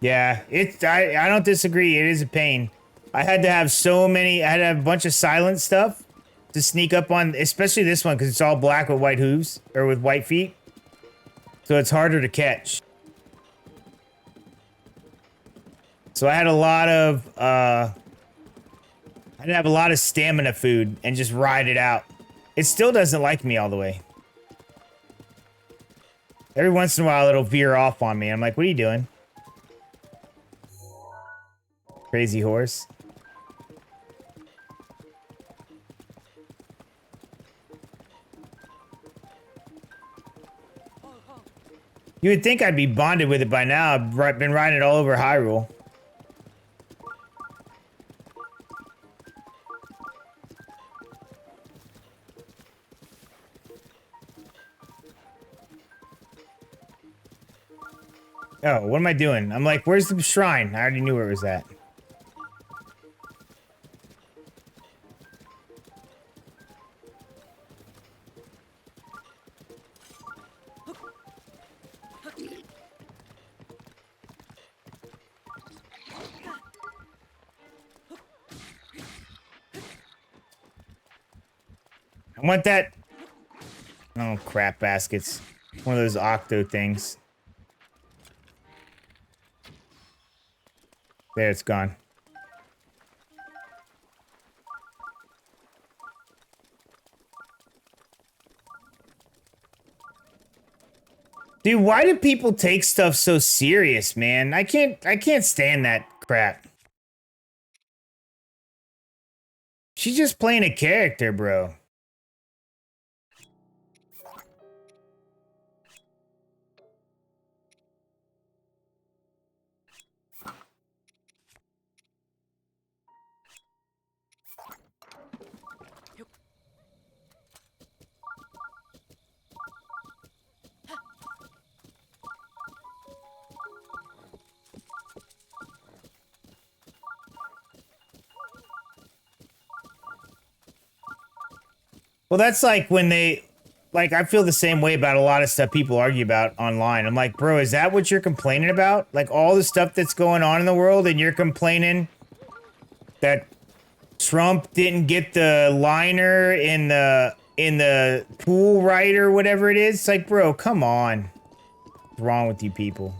Yeah, I don't disagree. It is a pain. I had to have I had to have a bunch of silent stuff to sneak up on, especially this one, because it's all black with white hooves, or with white feet. So it's harder to catch. So I had a lot of, I had to have a lot of stamina food and just ride it out. It still doesn't like me all the way. Every once in a while, it'll veer off on me. I'm like, what are you doing? Crazy horse. You would think I'd be bonded with it by now. I've been riding it all over Hyrule. Oh, what am I doing? I'm like, where's the shrine? I already knew where it was at. I want that. Oh, crap baskets. One of those octo things. There, it's gone. Dude, why do people take stuff so serious, man? I can't stand that crap. She's just playing a character, bro. Well, that's like when they, like, I feel the same way about a lot of stuff people argue about online. I'm like, bro, is that what you're complaining about? Like, all the stuff that's going on in the world, and you're complaining that Trump didn't get the liner in the pool right or whatever it is? It's like, bro, come on. What's wrong with you people?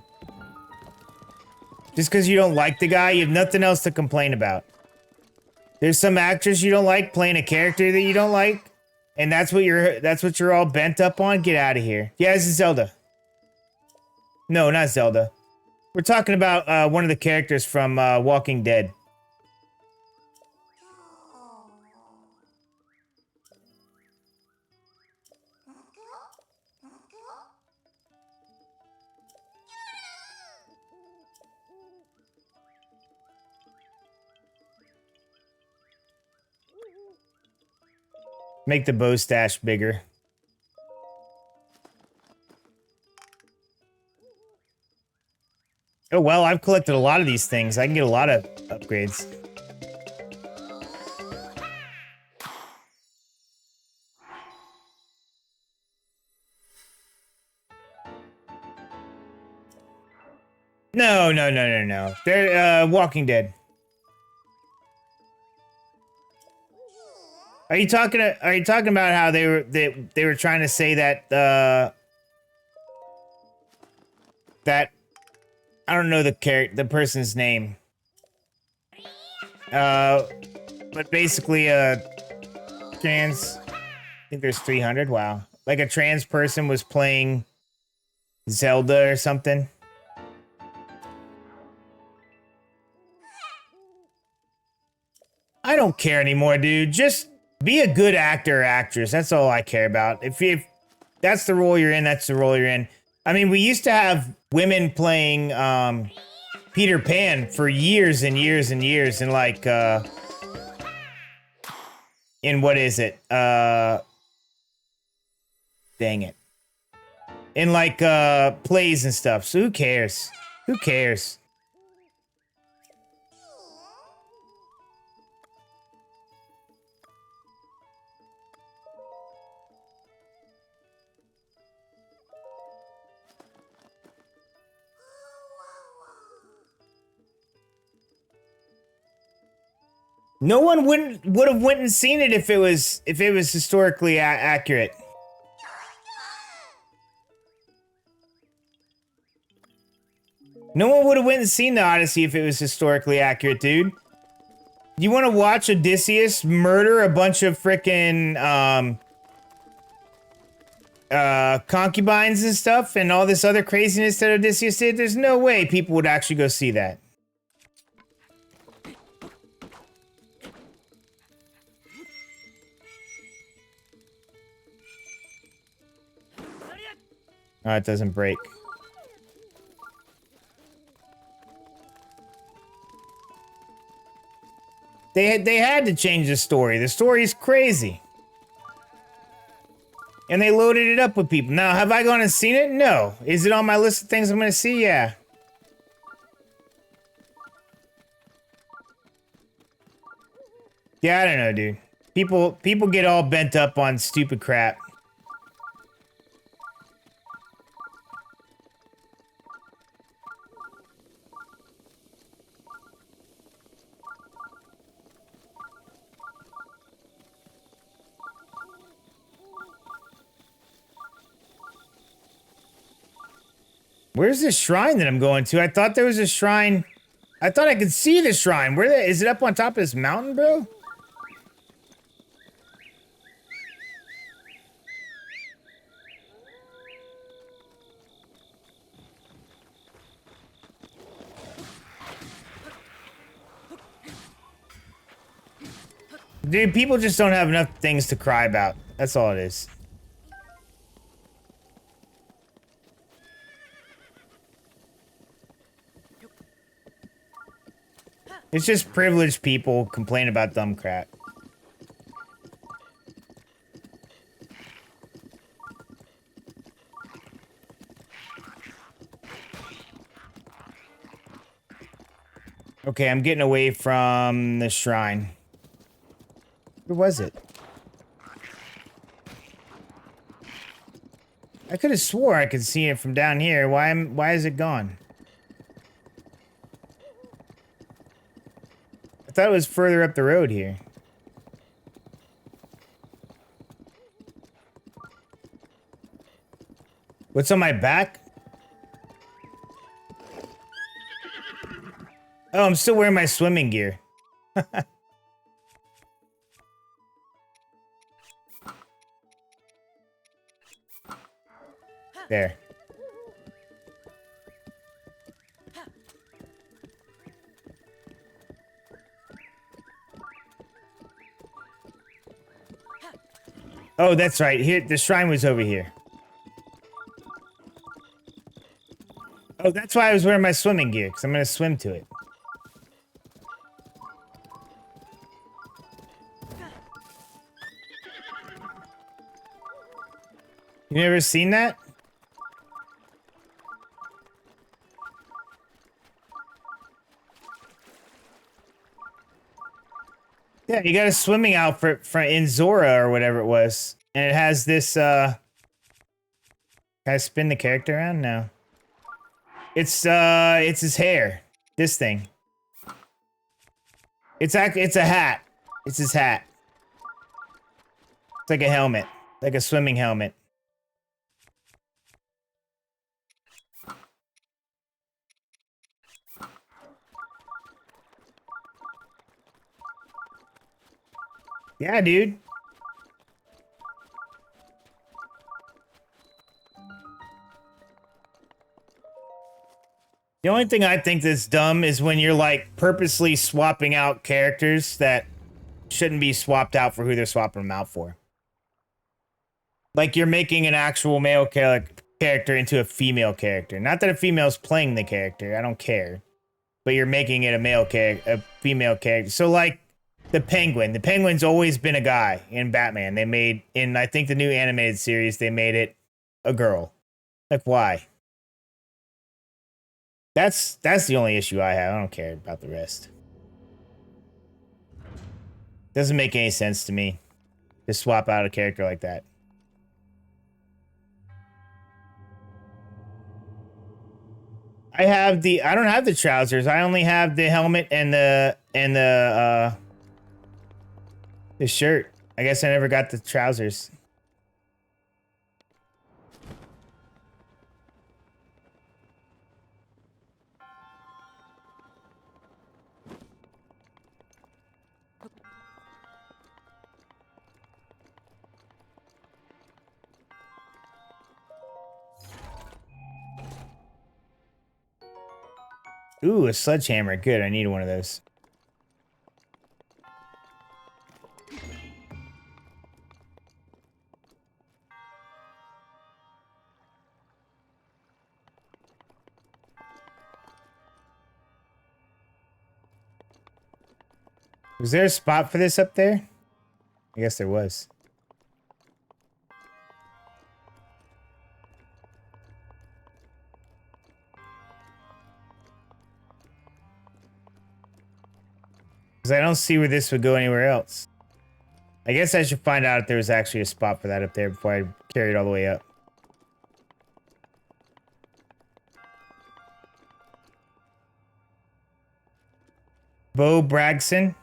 Just because you don't like the guy, you have nothing else to complain about. There's some actress you don't like playing a character that you don't like. And that's what you're all bent up on? Get out of here. Yeah, this is Zelda. No, not Zelda. We're talking about one of the characters from Walking Dead. Make the bow stash bigger. Oh, well, I've collected a lot of these things. I can get a lot of upgrades. No. They're, Walking Dead. Are you talking about how they were trying to say that, that, I don't know the person's name. But basically, trans, I think there's 300, wow. Like a trans person was playing Zelda or something. I don't care anymore, dude. Just be a good actor or actress. That's all I care about. If that's the role you're in, that's the role you're in. I mean, we used to have women playing Peter Pan for years and years and years, and like in what is it? Dang it. In like plays and stuff. So who cares? Who cares? No one would have went and seen it if it was historically accurate. No one would have went and seen the Odyssey if it was historically accurate, dude. You want to watch Odysseus murder a bunch of frickin' concubines and stuff and all this other craziness that Odysseus did, there's no way people would actually go see that. Oh, it doesn't break. They had to change the story. The story's crazy. And they loaded it up with people. Now, have I gone and seen it? No. Is it on my list of things I'm going to see? Yeah. Yeah, I don't know, dude. People get all bent up on stupid crap. Where's the shrine that I'm going to? I thought there was a shrine. I thought I could see the shrine. Is it up on top of this mountain, bro? Dude, people just don't have enough things to cry about. That's all it is. It's just privileged people complain about dumb crap. Okay, I'm getting away from the shrine. Where was it? I could have swore I could see it from down here. Why is it gone? I thought it was further up the road here. What's on my back? Oh, I'm still wearing my swimming gear. There. Oh, that's right. Here, the shrine was over here. Oh, that's why I was wearing my swimming gear, because I'm going to swim to it. You never seen that? Yeah, you got a swimming outfit for in Zora or whatever it was. And it has this, can I spin the character around? No. It's his hair. This thing. It's a hat. It's his hat. It's like a helmet. Like a swimming helmet. Yeah, dude. The only thing I think that's dumb is when you're like purposely swapping out characters that shouldn't be swapped out for who they're swapping them out for. Like you're making an actual male character into a female character. Not that a female's playing the character, I don't care. But you're making it a female character. So like the Penguin. The Penguin's always been a guy in Batman. They made, in I think the new animated series, they made it a girl. Like, why? That's the only issue I have. I don't care about the rest. Doesn't make any sense to me to swap out a character like that. I don't have the trousers. I only have the helmet and the shirt. I guess I never got the trousers. Ooh, a sledgehammer. Good, I need one of those. Was there a spot for this up there? I guess there was. Because I don't see where this would go anywhere else. I guess I should find out if there was actually a spot for that up there before I carry it all the way up. Bo Bragson.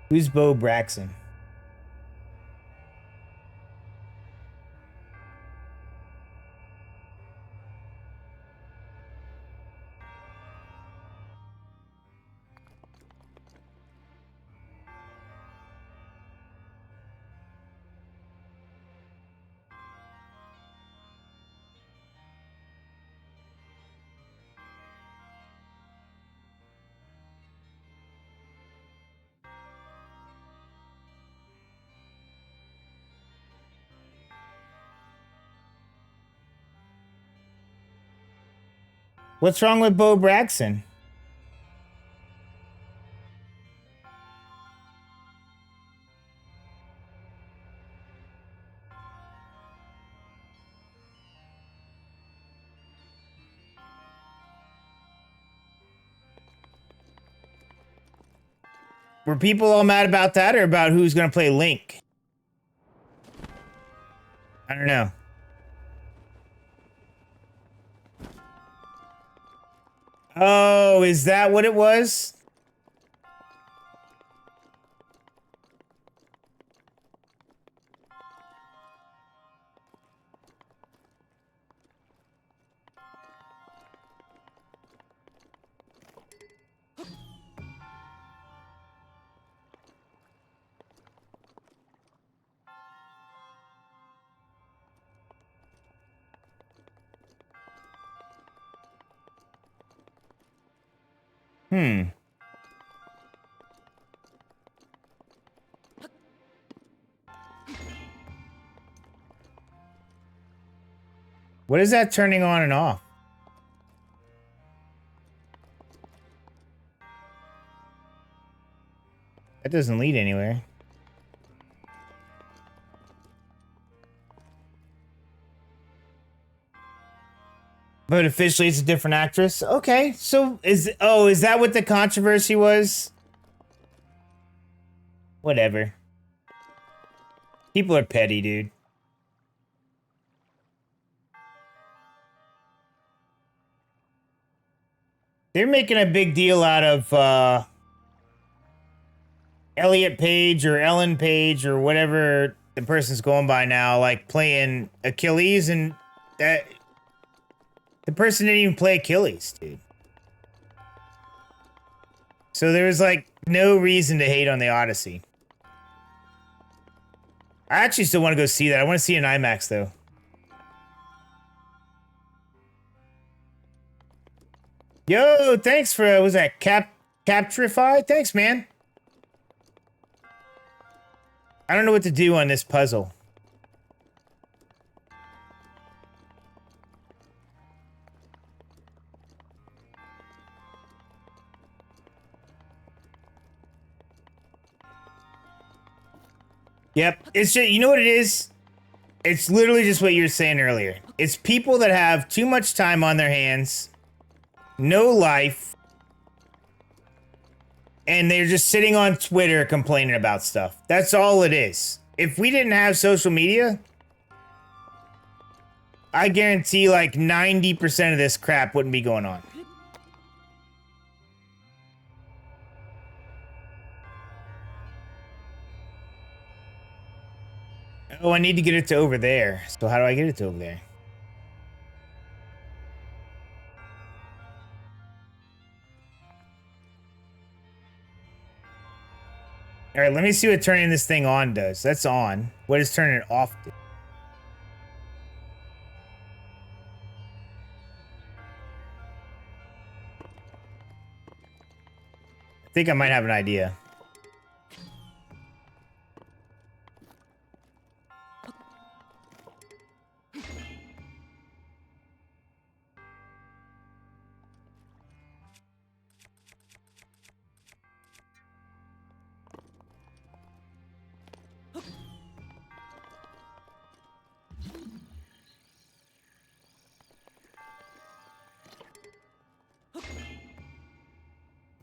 Who's Bo Braxton? What's wrong with Bo Braxton? Were people all mad about that or about who's going to play Link? I don't know. Oh, is that what it was? Hmm. What is that turning on and off? That doesn't lead anywhere. But officially it's a different actress? Okay, so is that what the controversy was? Whatever. People are petty, dude. They're making a big deal out of Elliot Page or Ellen Page or whatever the person's going by now, like playing Achilles, and that the person didn't even play Achilles, dude. So there was like no reason to hate on the Odyssey. I actually still want to go see that. I want to see an IMAX though. Yo, thanks for was that Captrify? Thanks, man. I don't know what to do on this puzzle. Yep, it's just, you know what it is? It's literally just what you were saying earlier. It's people that have too much time on their hands, no life, and they're just sitting on Twitter complaining about stuff. That's all it is. If we didn't have social media, I guarantee like 90% of this crap wouldn't be going on. Oh, I need to get it to over there. So how do I get it to over there? All right, let me see what turning this thing on does. That's on. What does turning it off do? I think I might have an idea.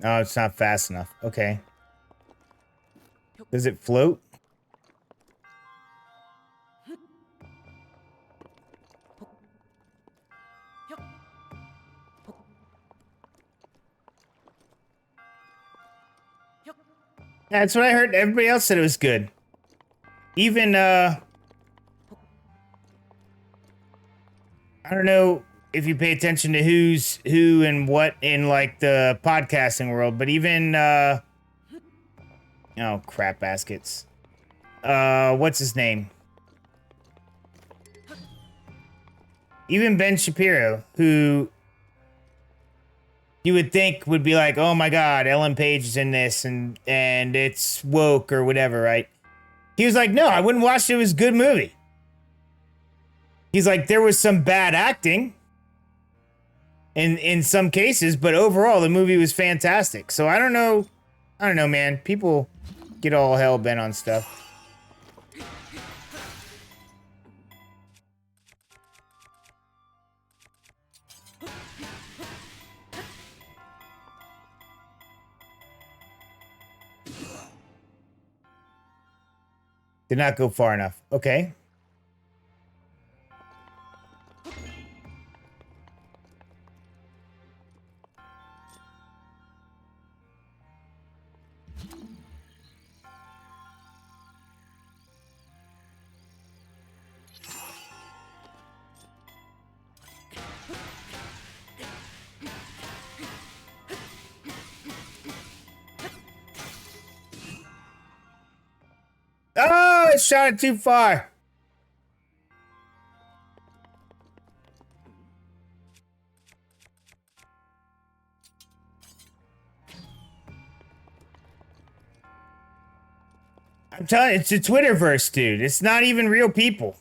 Oh, it's not fast enough. Okay. Does it float? That's what I heard. Everybody else said it was good. Even, I don't know if you pay attention to who's who and what in, like, the podcasting world, but even, oh, crap baskets. What's his name? Even Ben Shapiro, who you would think would be like, oh my God, Ellen Page is in this and it's woke or whatever, right? He was like, no, I wouldn't watch it. It was a good movie. He's like, there was some bad acting in some cases, but overall the movie was fantastic. So I don't know, man. People get all hell bent on stuff. Did not go far enough. Okay. Oh, it shot it too far. I'm telling you, it's a Twitterverse, dude. It's not even real people.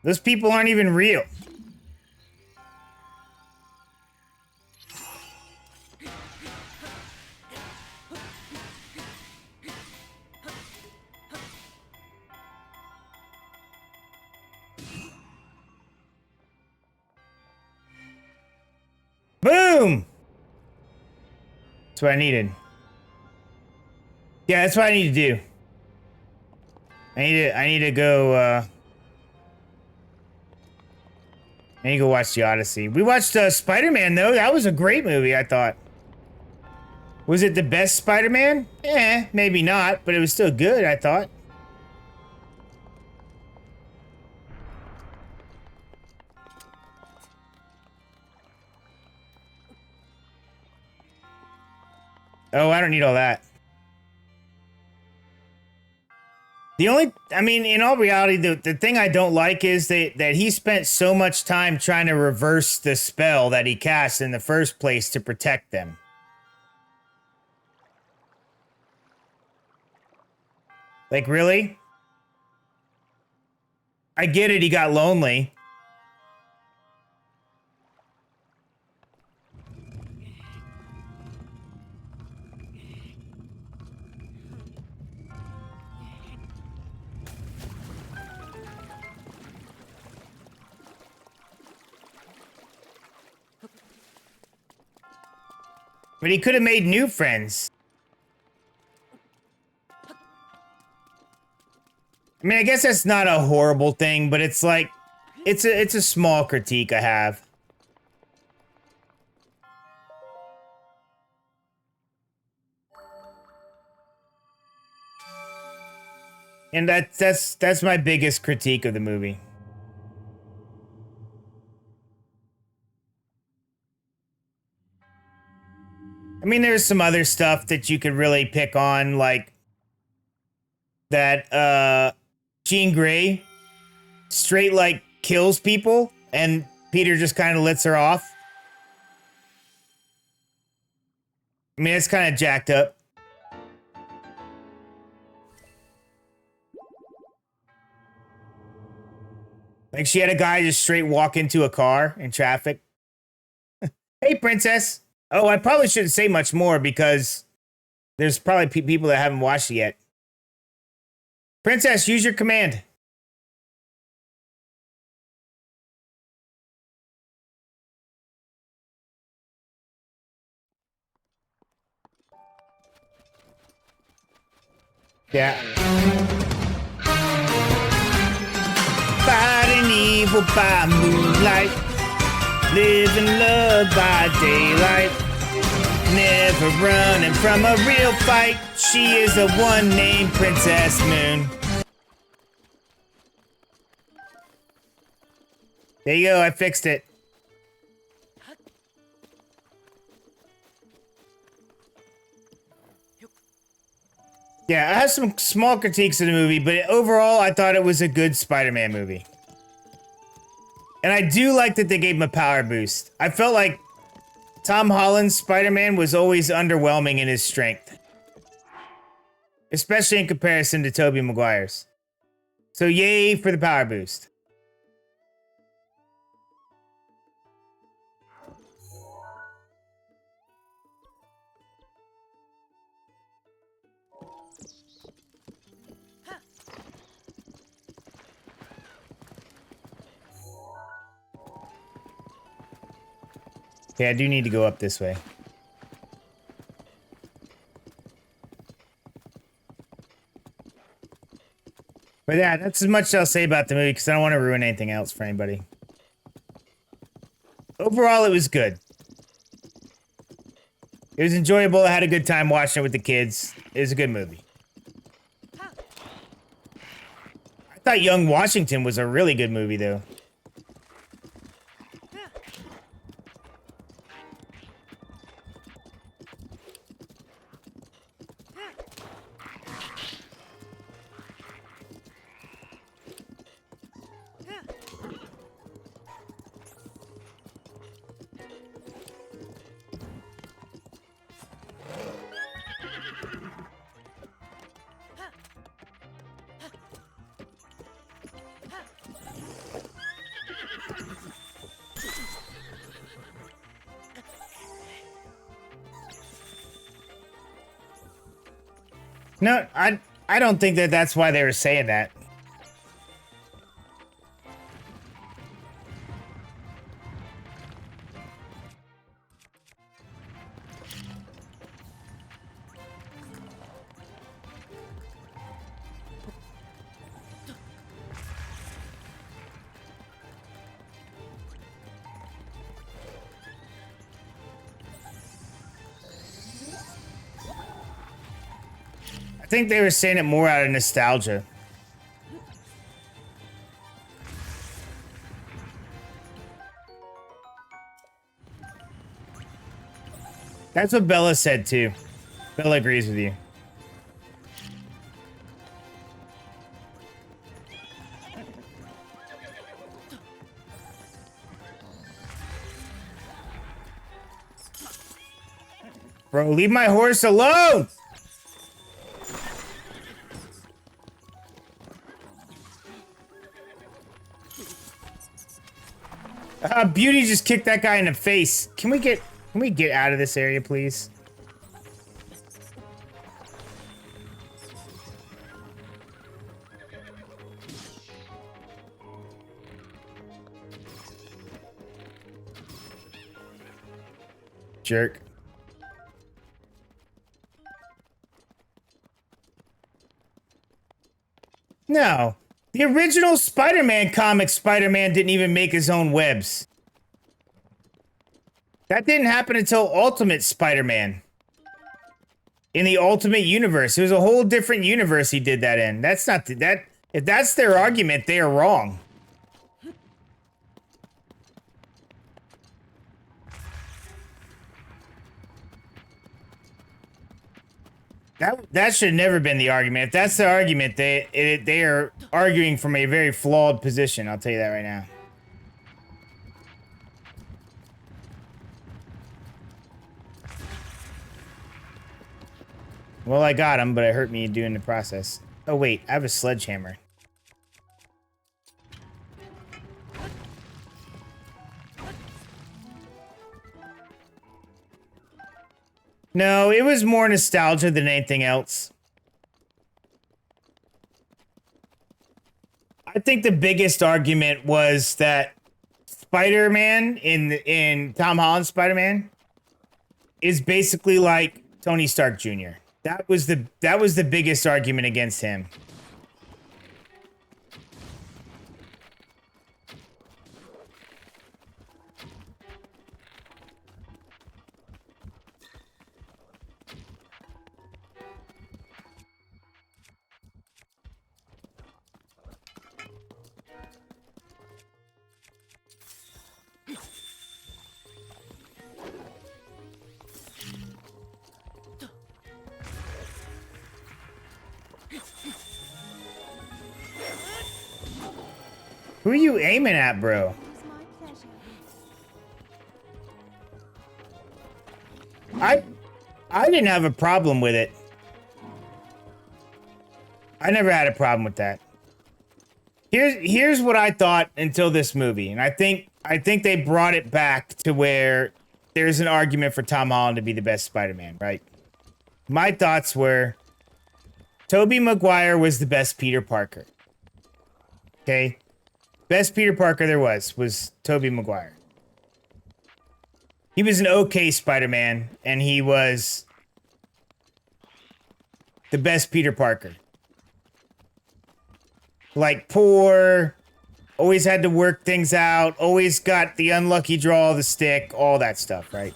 Those people aren't even real. Boom! That's what I needed. Yeah, that's what I need to do. I need to go, I need to go watch the Odyssey. We watched Spider-Man, though. That was a great movie, I thought. Was it the best Spider-Man? Eh, maybe not, but it was still good, I thought. Oh, I don't need all that. The only, I mean, in all reality, the thing I don't like is that he spent so much time trying to reverse the spell that he cast in the first place to protect them. Like, really? I get it, he got lonely. But he could have made new friends. I mean, I guess that's not a horrible thing, but it's like, it's a small critique I have. And that's my biggest critique of the movie. I mean, there's some other stuff that you could really pick on, like that Jean Grey straight like kills people and Peter just kind of lets her off. I mean, it's kind of jacked up. Like she had a guy just straight walk into a car in traffic. Hey, princess. Oh, I probably shouldn't say much more because there's probably people that haven't watched it yet. Princess, use your command. Yeah. Fighting evil by moonlight, living love by daylight, never running from a real fight. She is the one named Princess Moon. There you go, I fixed it. Yeah, I have some small critiques of the movie, but overall, I thought it was a good Spider-Man movie. And I do like that they gave him a power boost. I felt like Tom Holland's Spider-Man was always underwhelming in his strength. Especially in comparison to Tobey Maguire's. So yay for the power boost. Okay, I do need to go up this way. But yeah, that's as much as I'll say about the movie because I don't want to ruin anything else for anybody. Overall, it was good. It was enjoyable. I had a good time watching it with the kids. It was a good movie. I thought Young Washington was a really good movie, though. No, I don't think that that's why they were saying that. I think they were saying it more out of nostalgia. That's what Bella said too. Bella agrees with you. Bro, leave my horse alone! Beauty just kicked that guy in the face. Can we get out of this area, please? Jerk. No. The original Spider-Man comic, Spider-Man didn't even make his own webs. That didn't happen until Ultimate Spider-Man. In the Ultimate Universe. It was a whole different universe he did that in. That's not... that. If that's their argument, they are wrong. That should have never been the argument. If that's the argument, they are arguing from a very flawed position. I'll tell you that right now. Well, I got him, but it hurt me doing the process. Oh wait, I have a sledgehammer. No, it was more nostalgia than anything else. I think the biggest argument was that Spider-Man in Tom Holland's Spider-Man is basically like Tony Stark Jr. That was the biggest argument against him. Who are you aiming at, bro? It was my pleasure. I didn't have a problem with it. I never had a problem with that. Here's what I thought until this movie, and I think they brought it back to where there's an argument for Tom Holland to be the best Spider-Man, right? My thoughts were Tobey Maguire was the best Peter Parker. Okay? Best Peter Parker there was Tobey Maguire. He was an okay Spider-Man, and he was the best Peter Parker. Like, poor, always had to work things out, always got the unlucky draw of the stick, all that stuff, right?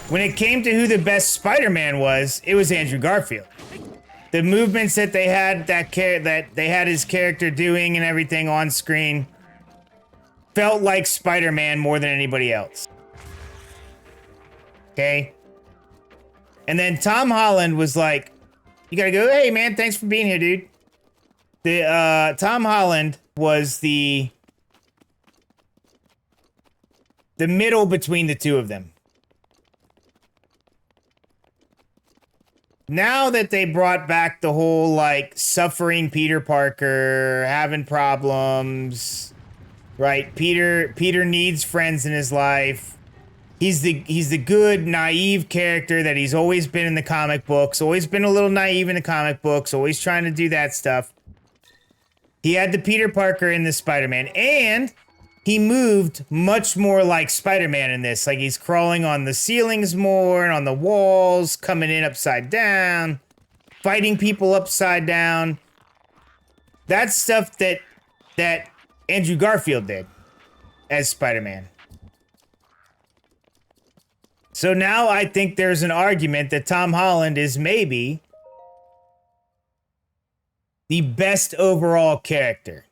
When it came to who the best Spider-Man was, it was Andrew Garfield. The movements that they had, that they had his character doing and everything on screen felt like Spider-Man more than anybody else. Okay? And then Tom Holland was like, you gotta go, hey man, thanks for being here, dude. Tom Holland was the middle between the two of them. Now that they brought back the whole, like, suffering Peter Parker, having problems, right? Peter needs friends in his life. He's the good, naive character that he's always been in the comic books, always been a little naive in the comic books, always trying to do that stuff. He had the Peter Parker in the Spider-Man, and he moved much more like Spider-Man in this. Like, he's crawling on the ceilings more and on the walls, coming in upside down, fighting people upside down. That's stuff that Andrew Garfield did as Spider-Man. So now I think there's an argument that Tom Holland is maybe the best overall character.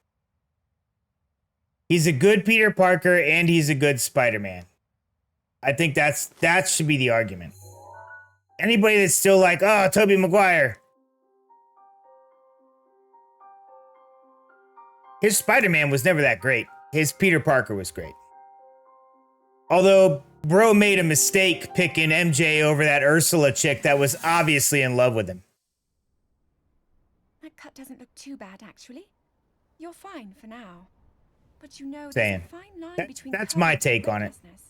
He's a good Peter Parker, and he's a good Spider-Man. I think that should be the argument. Anybody that's still like, oh, Tobey Maguire. His Spider-Man was never that great. His Peter Parker was great. Although, bro made a mistake picking MJ over that Ursula chick that was obviously in love with him. That cut doesn't look too bad, actually. You're fine for now. But you know, Saying. there's a fine line between That's my courage take and on it. recklessness.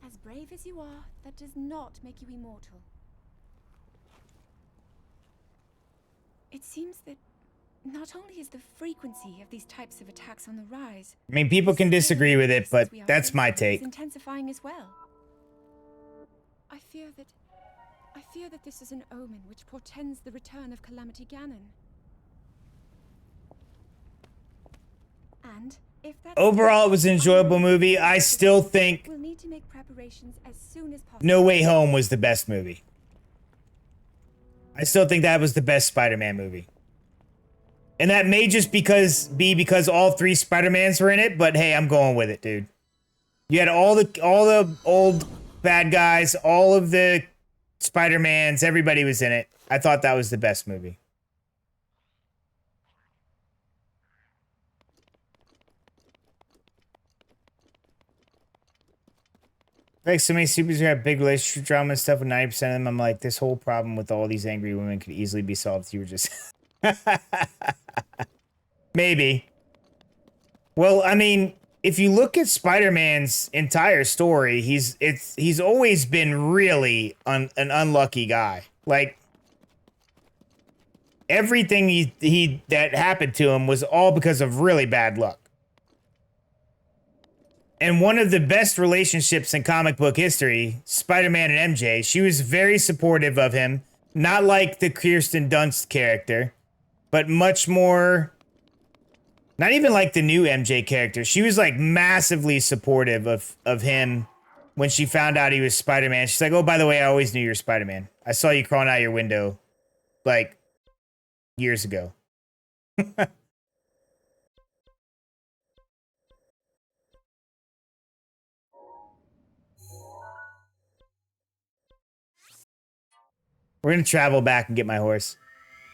As brave as you are, that does not make you immortal. It seems that not only is the frequency of these types of attacks on the rise, I mean, people can disagree with it, but we are that's my facing is take. intensifying as well. I fear that this is an omen which portends the return of Calamity Ganon. And If that's Overall, it was an enjoyable movie. I still think we'll need to make preparations as soon as possible. No Way Home was the best movie. I still think that was the best Spider-Man movie. And that may just be because all 3 Spider-Mans were in it, but hey, I'm going with it, dude. You had all the old bad guys, all of the Spider-Mans, everybody was in it. I thought that was the best movie. Like, so many superheroes have big relationship drama and stuff with 90% of them. I'm like, this whole problem with all these angry women could easily be solved if you were just... Maybe. Well, I mean, if you look at Spider-Man's entire story, he's always been really an unlucky guy. Like, everything that happened to him was all because of really bad luck. And one of the best relationships in comic book history, Spider-Man and MJ, she was very supportive of him. Not like the Kirsten Dunst character, but much more... Not even like the new MJ character. She was like massively supportive of him when she found out he was Spider-Man. She's like, oh, by the way, I always knew you were Spider-Man. I saw you crawling out your window like years ago. We're gonna travel back and get my horse.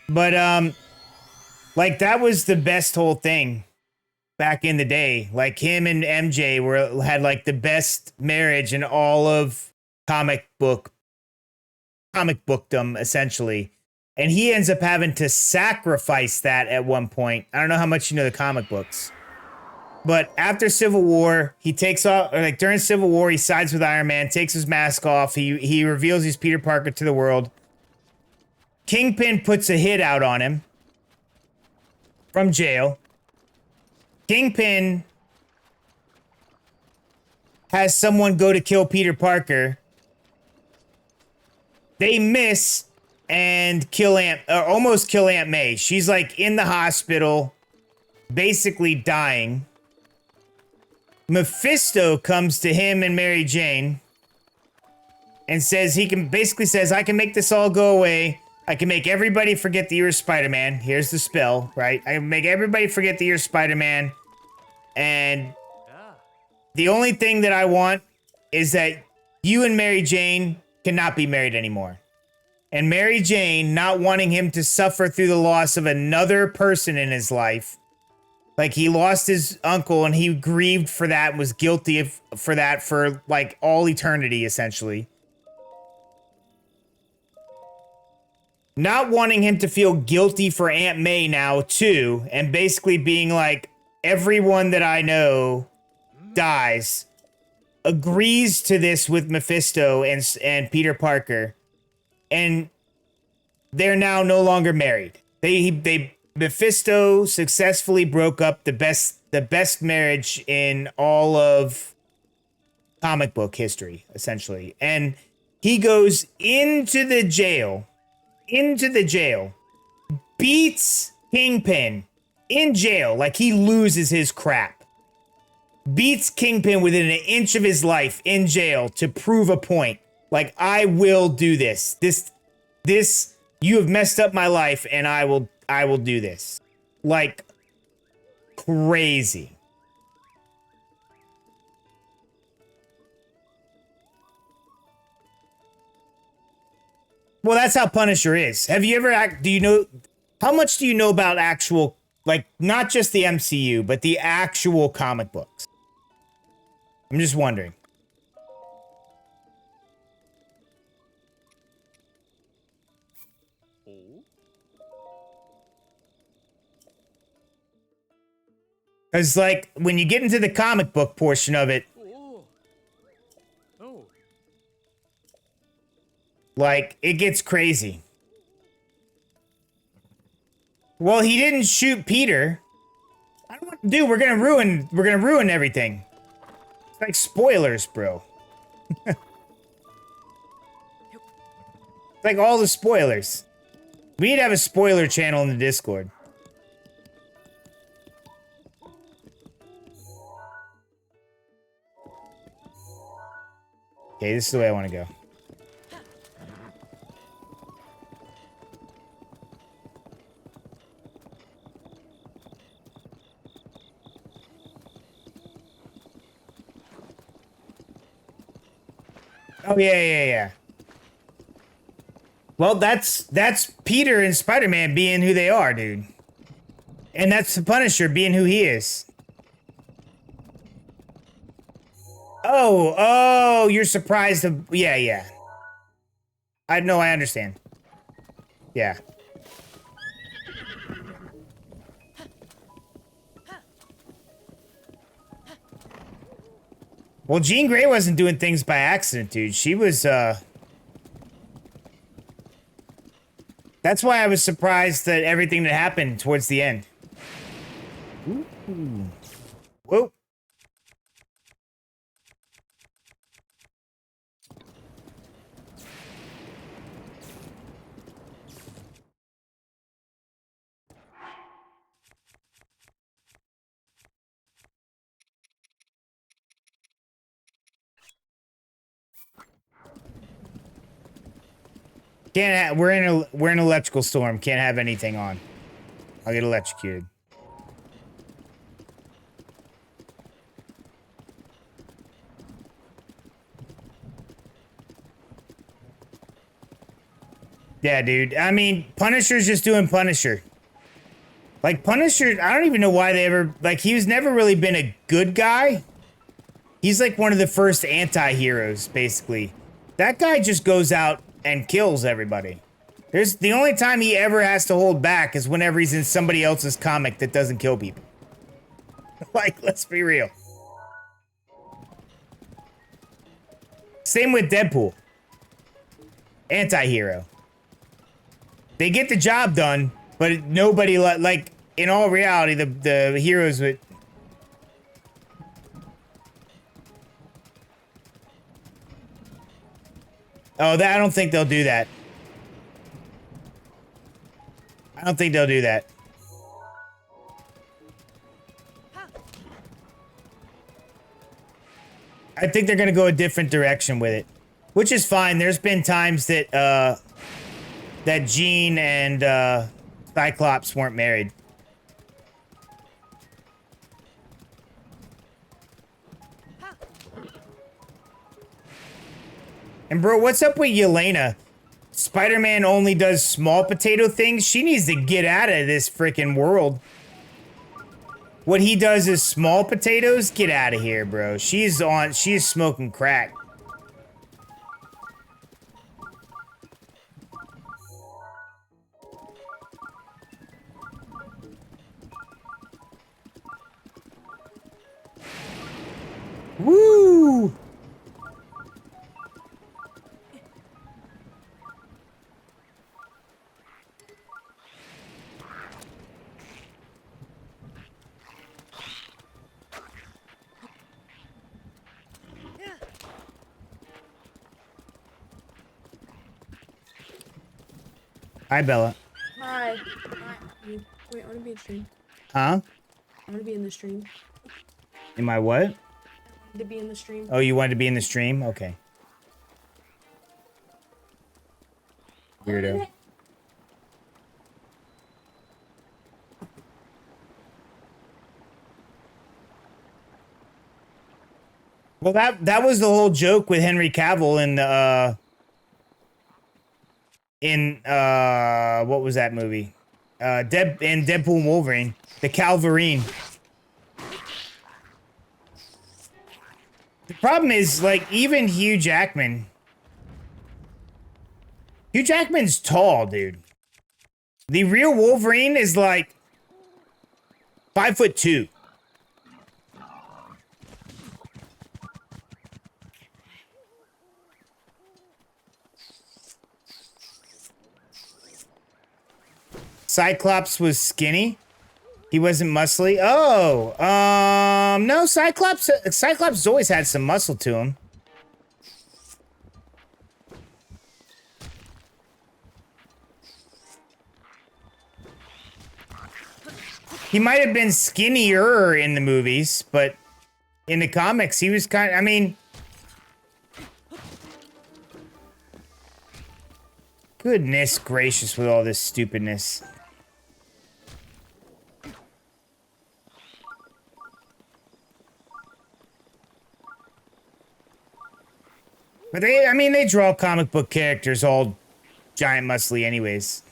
But like that was the best whole thing back in the day. Like him and MJ had like the best marriage in all of comic bookdom, essentially. And he ends up having to sacrifice that at one point. I don't know how much you know the comic books. But after Civil War, he takes off, or like during Civil War, he sides with Iron Man, takes his mask off, he reveals he's Peter Parker to the world. Kingpin puts a hit out on him from jail. Kingpin has someone go to kill Peter Parker. They miss and almost kill Aunt May. She's like in the hospital, basically dying. Mephisto comes to him and Mary Jane and says I can make this all go away. I can make everybody forget that you're Spider-Man. Here's the spell, right? I can make everybody forget that you're Spider-Man. And the only thing that I want is that you and Mary Jane cannot be married anymore. And Mary Jane, not wanting him to suffer through the loss of another person in his life, like he lost his uncle and he grieved for that and was guilty for that for like all eternity, essentially. Not wanting him to feel guilty for Aunt May now, too, and basically being like, everyone that I know dies, agrees to this with Mephisto and Peter Parker, and they're now no longer married. Mephisto successfully broke up the best marriage in all of comic book history, essentially. And he goes into the jail, beats Kingpin in jail, like he loses his crap. Beats Kingpin within an inch of his life in jail to prove a point. Like, I will do this. This, you have messed up my life and I will do this. Like, crazy. Well, that's how Punisher is. Have you ever how much do you know about actual, like, not just the MCU, but the actual comic books? I'm just wondering. Because, like, when you get into the comic book portion of it, like, it gets crazy. Well, he didn't shoot Peter. I don't want to do. We're gonna ruin everything. It's like spoilers, bro. It's like all the spoilers. We need to have a spoiler channel in the Discord. Okay, this is the way I want to go. Oh, yeah. Well, that's Peter and Spider-Man being who they are, dude. And that's the Punisher being who he is. Oh, you're surprised. Yeah. I know, I understand. Yeah. Well, Jean Grey wasn't doing things by accident, dude. She was, That's why I was surprised that everything that happened towards the end. Ooh. Whoa. We're in an electrical storm. Can't have anything on. I'll get electrocuted. Yeah, dude. I mean, Punisher's just doing Punisher. Like, Punisher, I don't even know why they ever... Like, he's never really been a good guy. He's like one of the first anti-heroes, basically. That guy just goes out and kills everybody. There's the only time he ever has to hold back is whenever he's in somebody else's comic that doesn't kill people. Like, let's be real. Same with Deadpool. Anti-hero. They get the job done, but nobody, like, in all reality, the heroes would... Oh, I don't think they'll do that. I don't think they'll do that. I think they're gonna go a different direction with it. Which is fine. There's been times that, that Jean and, Cyclops weren't married. And bro, what's up with Yelena? Spider-Man only does small potato things? She needs to get out of this freaking world. What he does is small potatoes? Get out of here, bro. She's smoking crack. Woo! Hi, Bella. Hi. Wait, I want to be in stream. Huh? I want to be in the stream. Am I what? To be in the stream. Oh, you wanted to be in the stream? Okay. Weirdo. Well, that was the whole joke with Henry Cavill in what was that movie? In Deadpool and Wolverine, the Calvarine. The problem is, like, even Hugh Jackman's tall, dude. The real Wolverine is like 5'2". Cyclops was skinny. He wasn't muscly. Oh, no, Cyclops always had some muscle to him. He might have been skinnier in the movies, but in the comics, he was kind of, I mean, Goodness gracious with all this stupidness. But I mean, they draw comic book characters all giant muscly anyways.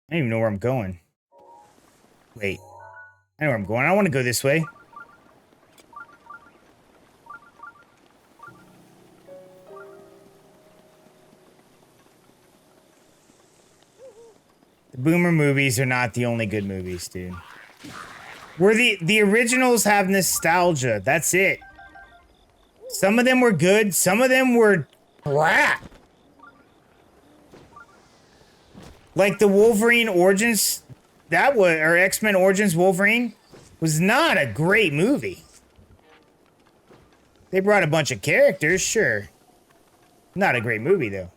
I don't even know where I'm going. Wait. I know where I'm going. I want to go this way. The Boomer movies are not the only good movies, dude. Where the originals have nostalgia. That's it. Some of them were good. Some of them were crap. Like the Wolverine Origins, or X-Men Origins Wolverine, was not a great movie. They brought a bunch of characters, sure. Not a great movie, though.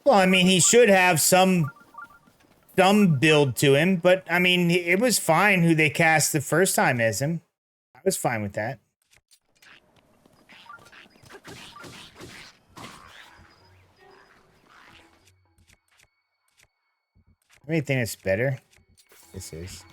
Well, I mean, he should have some build to him, but I mean, it was fine who they cast the first time as him. I was fine with that. Anything that's better? This is.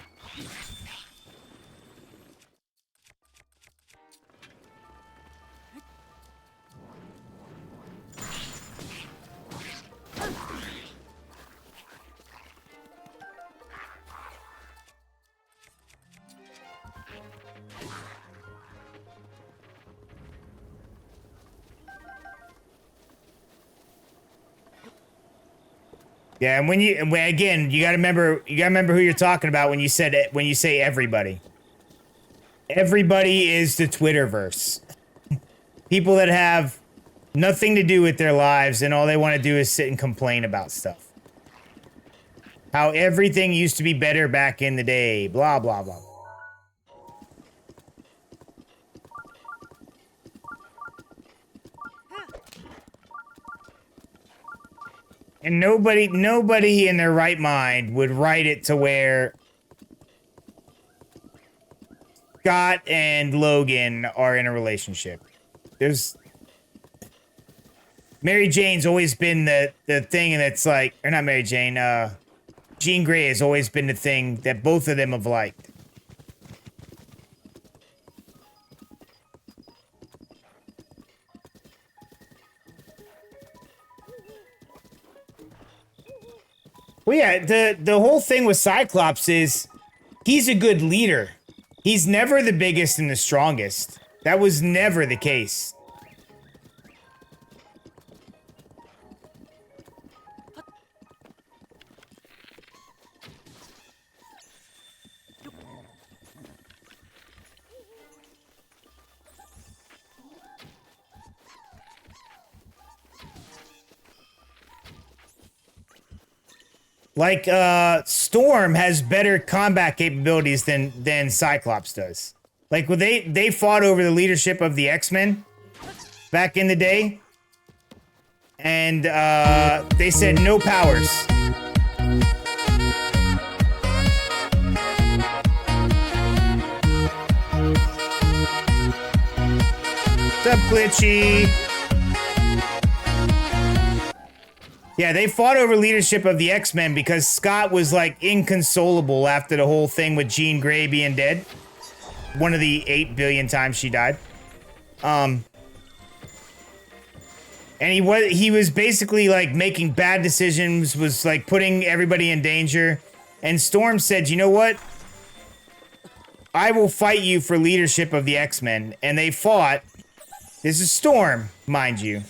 Yeah, and again, you gotta remember who you're talking about when you say everybody. Everybody is the Twitterverse. People that have nothing to do with their lives and all they want to do is sit and complain about stuff. How everything used to be better back in the day, blah, blah, blah. And nobody in their right mind would write it to where Scott and Logan are in a relationship. Mary Jane's always been the thing, and it's like, or not Mary Jane, Jean Grey has always been the thing that both of them have liked. Well, yeah, the whole thing with Cyclops is he's a good leader. He's never the biggest and the strongest. That was never the case. Like, Storm has better combat capabilities than Cyclops does. Like, when they fought over the leadership of the X-Men back in the day, and, they said no powers. What's up, Glitchy? Yeah, they fought over leadership of the X-Men because Scott was, like, inconsolable after the whole thing with Jean Grey being dead. One of the 8 billion times she died. And he was basically, like, making bad decisions, was, like, putting everybody in danger. And Storm said, you know what? I will fight you for leadership of the X-Men. And they fought. This is Storm, mind you.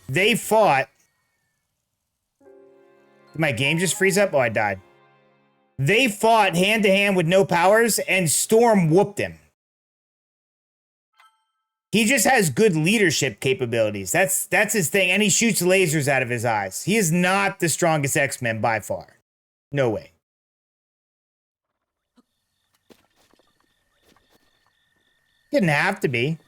They fought. Did my game just freeze up? Oh, I died. They fought hand to hand with no powers, and Storm whooped him. He just has good leadership capabilities. That's his thing. And he shoots lasers out of his eyes. He is not the strongest X-Men by far. No way. Didn't have to be.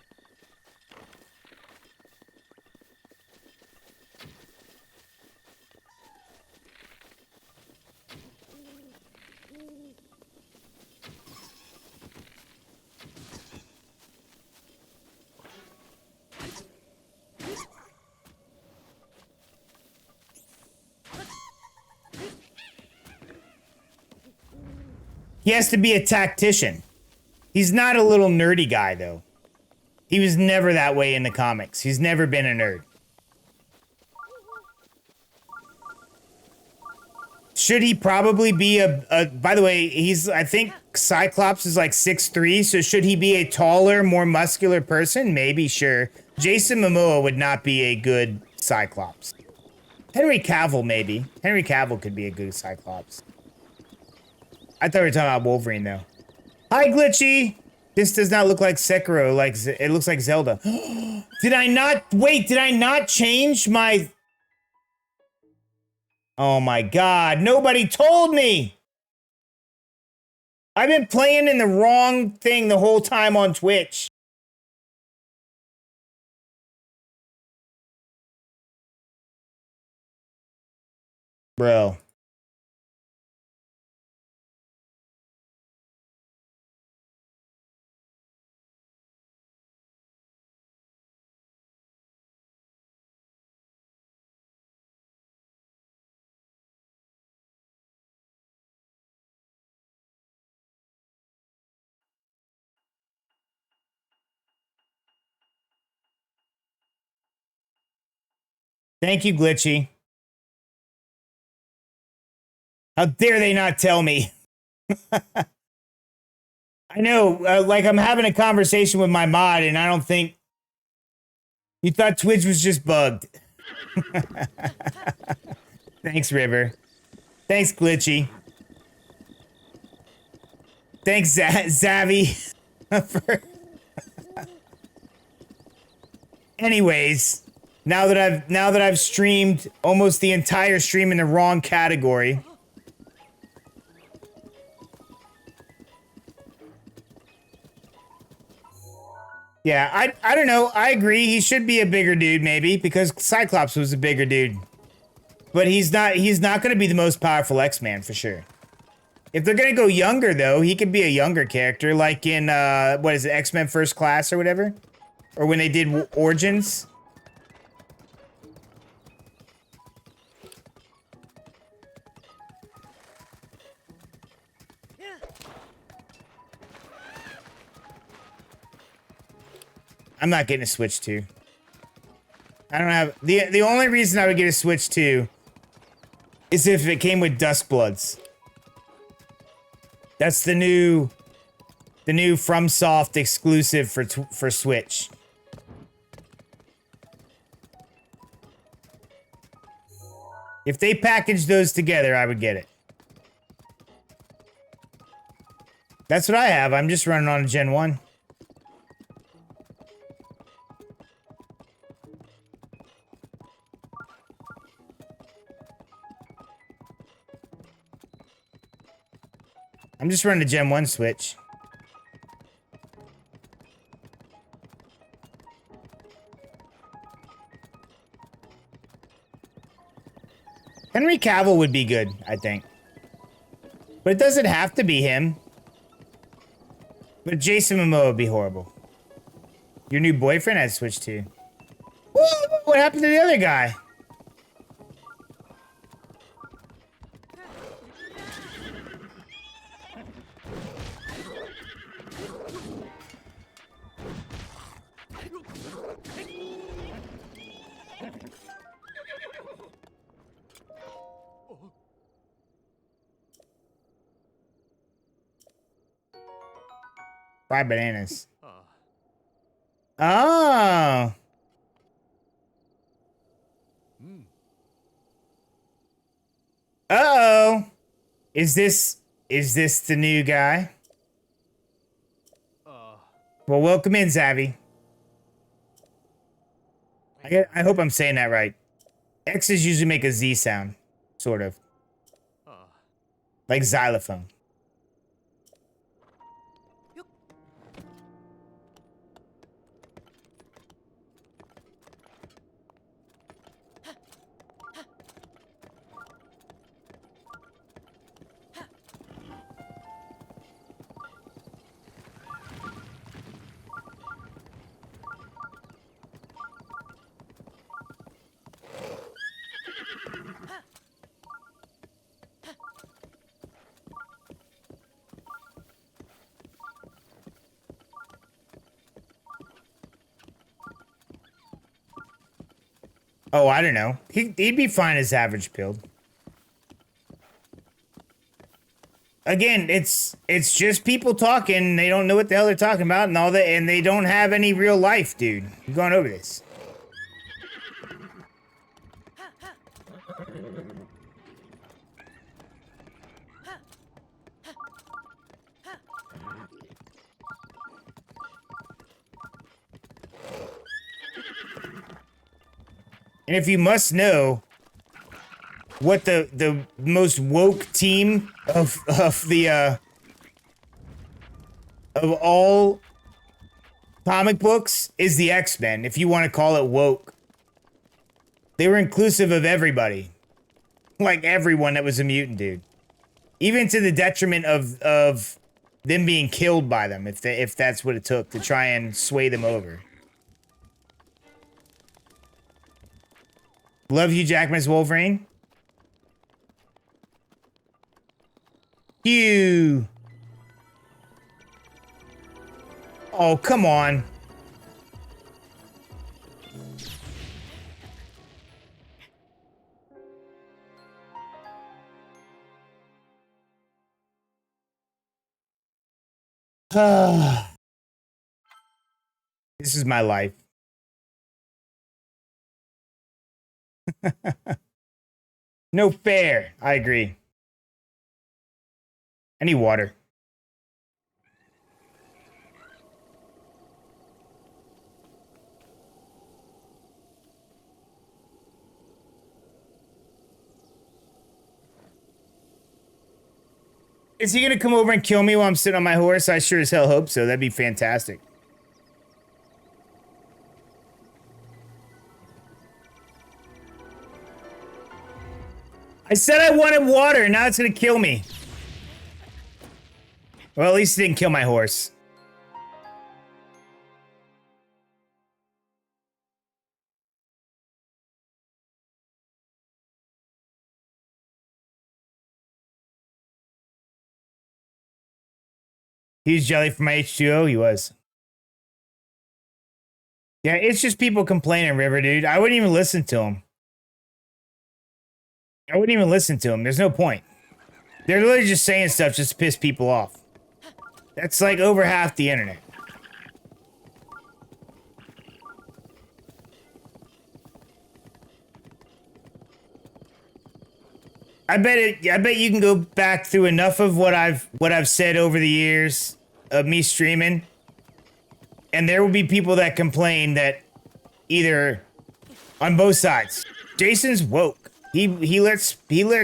He has to be a tactician. He's not a little nerdy guy, though. He was never that way in the comics. He's never been a nerd. Should he probably be by the way, I think Cyclops is like 6'3", so should he be a taller, more muscular person? Maybe, sure. Jason Momoa would not be a good Cyclops. Henry Cavill, maybe. Henry Cavill could be a good Cyclops. I thought we were talking about Wolverine, though. Hi, Glitchy! This does not look like Sekiro, it looks like Zelda. Did I not change my... Oh my god, nobody told me! I've been playing in the wrong thing the whole time on Twitch. Bro. Thank you, Glitchy. How dare they not tell me? I know, like I'm having a conversation with my mod and I don't think... You thought Twitch was just bugged. Thanks, River. Thanks, Glitchy. Thanks, Zavi. Anyways, now that I've streamed almost the entire stream in the wrong category. Yeah, I don't know. I agree. He should be a bigger dude, maybe, because Cyclops was a bigger dude. But he's not going to be the most powerful X-Man for sure. If they're going to go younger, though, he could be a younger character, like in, what is it, X-Men First Class or whatever? Or when they did Origins. I'm not getting a Switch 2. I don't have... The only reason I would get a Switch 2 is if it came with Duskbloods. That's the new FromSoft exclusive for Switch. If they package those together, I would get it. That's what I have. I'm just running on a Gen 1. I'm just running a Gen 1 Switch. Henry Cavill would be good, I think. But it doesn't have to be him. But Jason Momoa would be horrible. Your new boyfriend has Switch 2. What happened to the other guy? Fried bananas. Oh. Uh-oh. Is this the new guy? Well, welcome in, Zavi. I hope I'm saying that right. X's usually make a Z sound, sort of. Like xylophone. Oh, I don't know. He'd be fine as average build. Again, it's just people talking. They don't know what the hell they're talking about and all that, and they don't have any real life, dude. We've gone over this. And if you must know what the most woke team of all comic books is the X-Men, if you want to call it woke. They were inclusive of everybody. Like everyone that was a mutant, dude. Even to the detriment of them being killed by them, if that's what it took to try and sway them over. Love Hugh Jackman's Wolverine. Hugh. Oh, come on. This is my life. No fair. I agree. I need water. Is he gonna come over and kill me while I'm sitting on my horse? I sure as hell hope so. That'd be fantastic. I said I wanted water, and now it's gonna kill me. Well, at least it didn't kill my horse. He was jelly for my H2O? He was. Yeah, it's just people complaining, River, dude. I wouldn't even listen to him. I wouldn't even listen to him. There's no point. They're literally just saying stuff just to piss people off. That's like over half the internet. I bet you can go back through enough of what I've said over the years of me streaming, and there will be people that complain that either on both sides. Jason's woke. He lets weird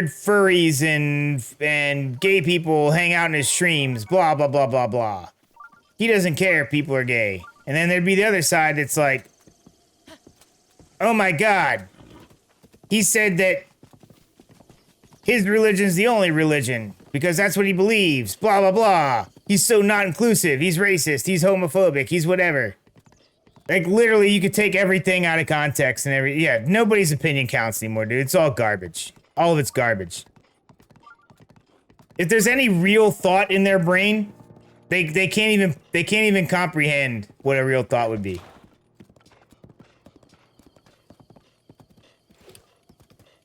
furries and gay people hang out in his streams, blah blah blah blah blah. He doesn't care if people are gay. And then there'd be the other side that's like, oh my god. He said that his religion's the only religion because that's what he believes. Blah, blah, blah. He's so not inclusive. He's racist. He's homophobic. He's whatever. Like, literally, you could take everything out of context and yeah, nobody's opinion counts anymore, dude. It's all garbage. All of it's garbage. If there's any real thought in their brain, they can't even comprehend what a real thought would be.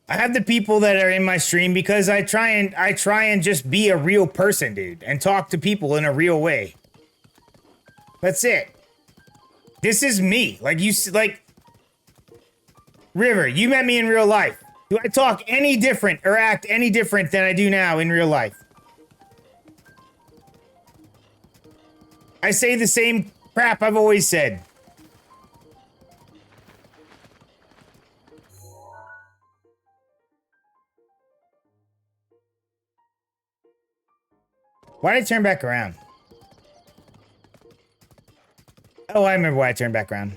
I have the people that are in my stream because I try and just be a real person, dude, and talk to people in a real way. That's it. This is me. Like River, you met me in real life. Do I talk any different or act any different than I do now in real life? I say the same crap I've always said. Why did I turn back around? Oh, I remember why I turned back around.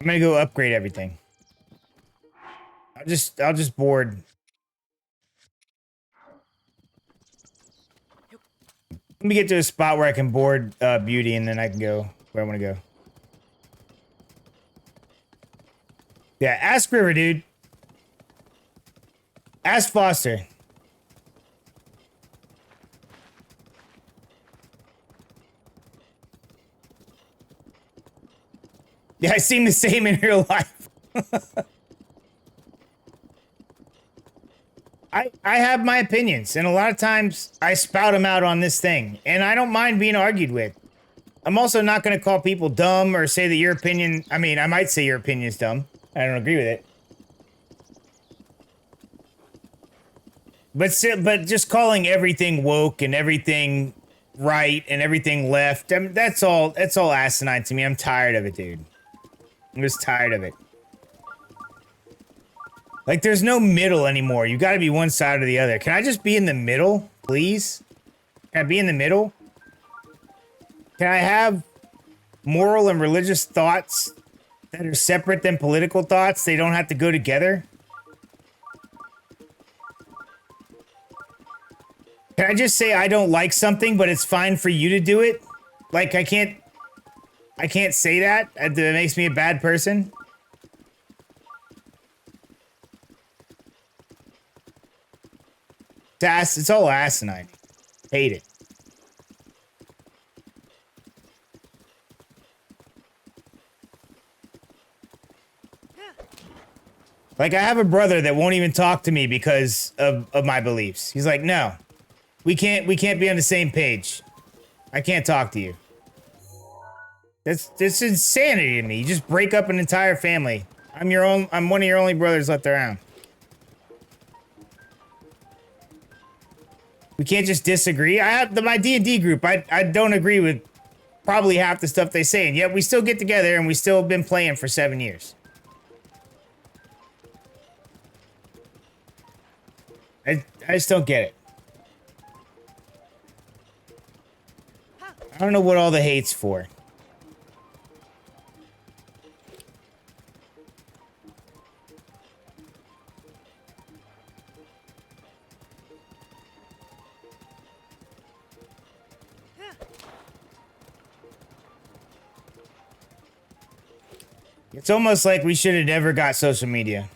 I'm gonna go upgrade everything. I'll just board. Let me get to a spot where I can board Beauty, and then I can go where I want to go. Yeah, ask River, dude. Ask Foster. Yeah, I seem the same in real life. I have my opinions, and a lot of times I spout them out on this thing, and I don't mind being argued with. I'm also not going to call people dumb or say that your opinion... I mean, I might say your opinion is dumb. I don't agree with it. But just calling everything woke and everything right and everything left, I mean, that's all asinine to me. I'm tired of it, dude. I'm just tired of it. Like, there's no middle anymore. You gotta be one side or the other. Can I just be in the middle, please? Can I be in the middle? Can I have moral and religious thoughts that are separate than political thoughts? They don't have to go together? Can I just say I don't like something, but it's fine for you to do it? Like, I can't say that? That makes me a bad person? It's all asinine. Hate it. Like, I have a brother that won't even talk to me because of my beliefs. He's like, no, we can't be on the same page. I can't talk to you. That's insanity to me. You just break up an entire family. I'm one of your only brothers left around. We can't just disagree. I have my D&D group. I don't agree with probably half the stuff they say, and yet we still get together and we still have been playing for 7 years. I just don't get it. I don't know what all the hate's for. It's almost like we should have never got social media.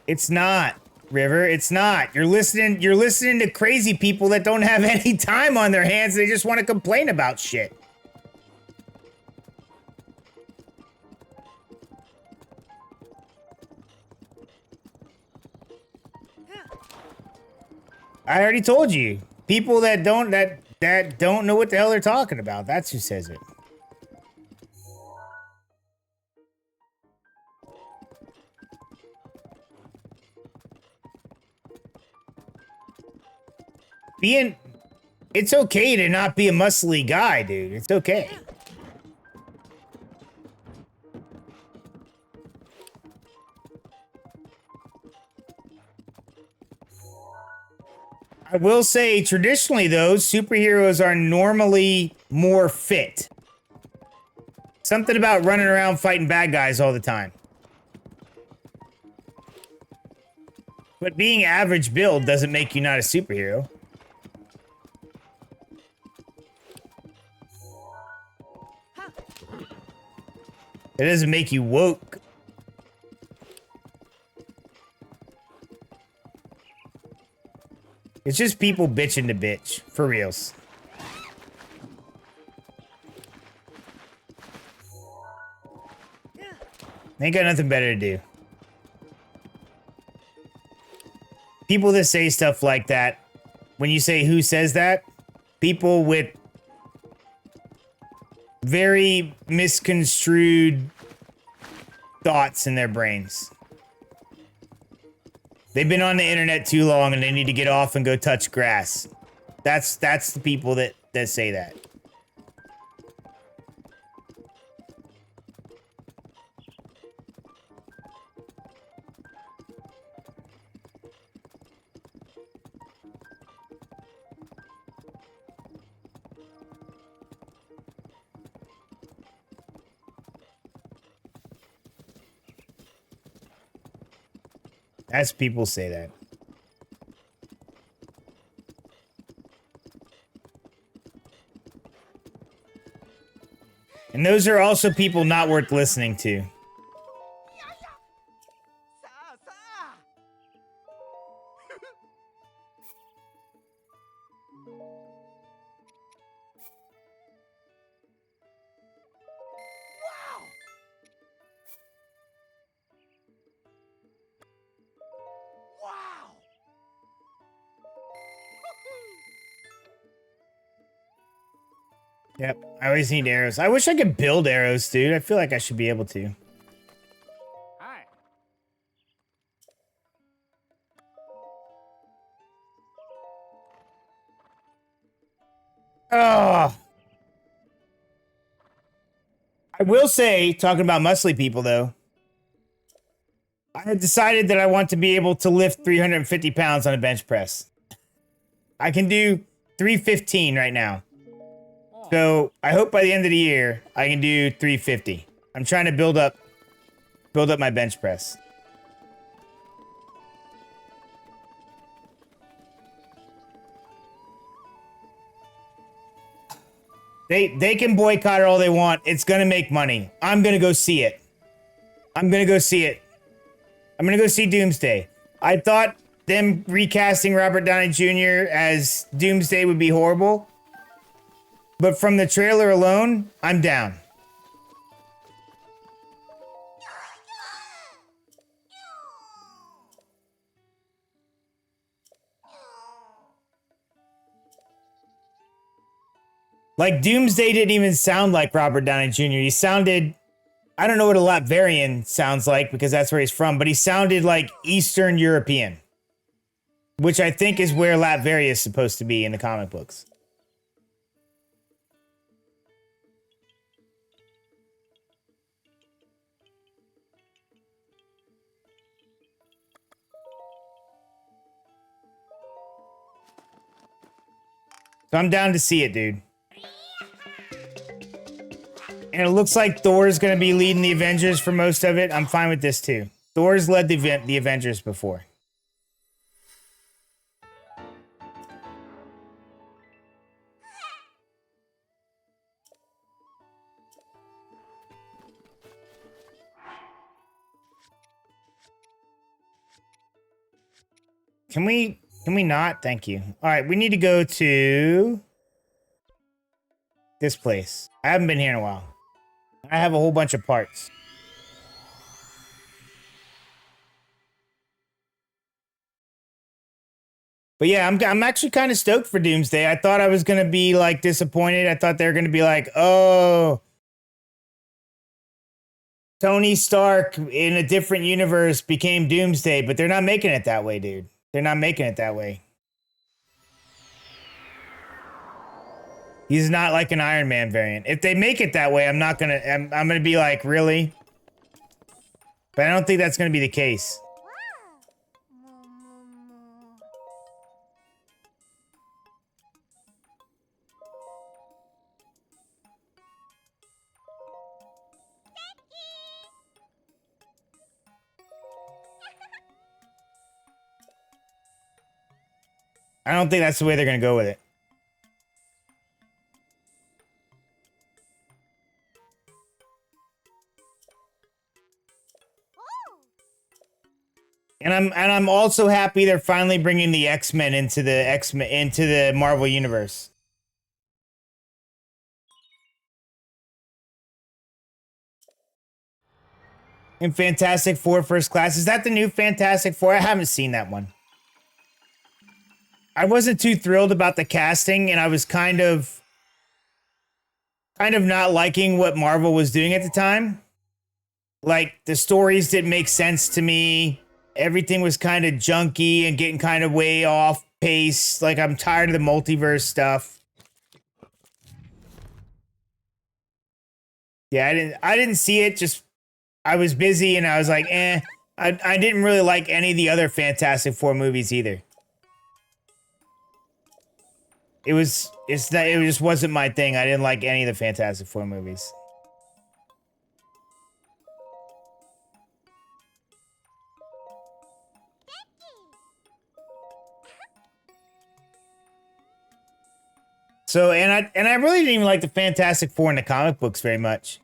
It's not, River. It's not. You're listening to crazy people that don't have any time on their hands. They just want to complain about shit. I already told you. People that don't know what the hell they're talking about. That's who says it. It's okay to not be a muscly guy, dude. It's okay. I will say, traditionally, though, superheroes are normally more fit. Something about running around fighting bad guys all the time. But being average build doesn't make you not a superhero. It doesn't make you woke. It's just people bitching to bitch. For reals. They ain't got nothing better to do. People that say stuff like that, when you say who says that, people with very misconstrued thoughts in their brains. They've been on the internet too long and they need to get off and go touch grass. That's the people that say that. As people say that. And those are also people not worth listening to. Yep, I always need arrows. I wish I could build arrows, dude. I feel like I should be able to. Hi. Oh. I will say, talking about muscly people, though, I had decided that I want to be able to lift 350 pounds on a bench press. I can do 315 right now. So I hope by the end of the year, I can do 350. I'm trying to build up my bench press. They can boycott it all they want. It's gonna make money. I'm gonna go see it. I'm gonna go see it. I'm gonna go see Doomsday. I thought them recasting Robert Downey Jr. as Doomsday would be horrible. But from the trailer alone, I'm down. Like, Doomsday didn't even sound like Robert Downey Jr. He sounded... I don't know what a Latvian sounds like because that's where he's from, but he sounded like Eastern European. Which I think is where Latveria is supposed to be in the comic books. So I'm down to see it, dude. And it looks like Thor's gonna be leading the Avengers for most of it. I'm fine with this too. Thor's led the Avengers before. Can we not? Thank you. All right, we need to go to this place. I haven't been here in a while. I have a whole bunch of parts. But yeah, I'm actually kind of stoked for Doomsday. I thought I was going to be like disappointed. I thought they were going to be like, "Oh, Tony Stark in a different universe became Doomsday," but they're not making it that way, dude. They're not making it that way. He's not like an Iron Man variant. If they make it that way, I'm gonna be like, really? But I don't think that's gonna be the case. I don't think that's the way they're gonna go with it. And I'm also happy they're finally bringing the X-Men into the Marvel universe. And Fantastic Four First Class, is that the new Fantastic Four? I haven't seen that one. I wasn't too thrilled about the casting, and I was kind of not liking what Marvel was doing at the time. Like, the stories didn't make sense to me. Everything was kind of junky and getting kind of way off pace. Like, I'm tired of the multiverse stuff. Yeah, I didn't see it. Just, I was busy and I was like, eh. I didn't really like any of the other Fantastic Four movies either. It just wasn't my thing. I didn't like any of the Fantastic Four movies. So, and I really didn't even like the Fantastic Four in the comic books very much.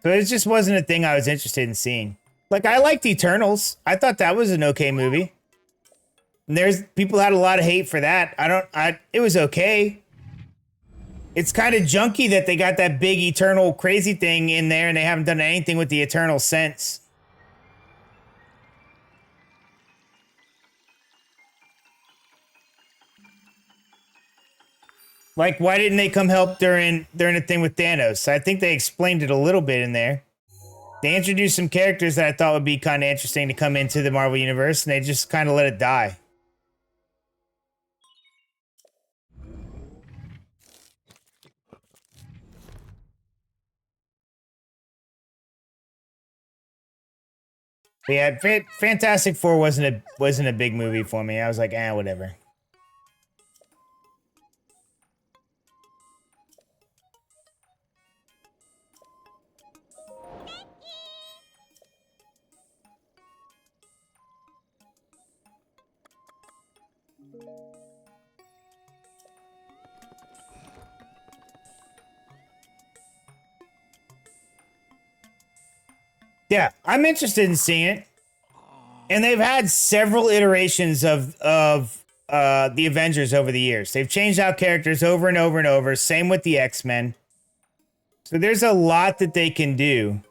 So it just wasn't a thing I was interested in seeing. Like, I liked Eternals. I thought that was an okay movie. And there's people had a lot of hate for that. It was okay. It's kind of junky that they got that big Eternal crazy thing in there and they haven't done anything with the Eternal since. Like, why didn't they come help during the thing with Thanos? I think they explained it a little bit in there. They introduced some characters that I thought would be kind of interesting to come into the Marvel Universe, and they just kind of let it die. But yeah, Fantastic Four wasn't a big movie for me. I was like, whatever. Yeah, I'm interested in seeing it. And they've had several iterations of the Avengers over the years. They've changed out characters over and over and over. Same with the X-Men. So there's a lot that they can do.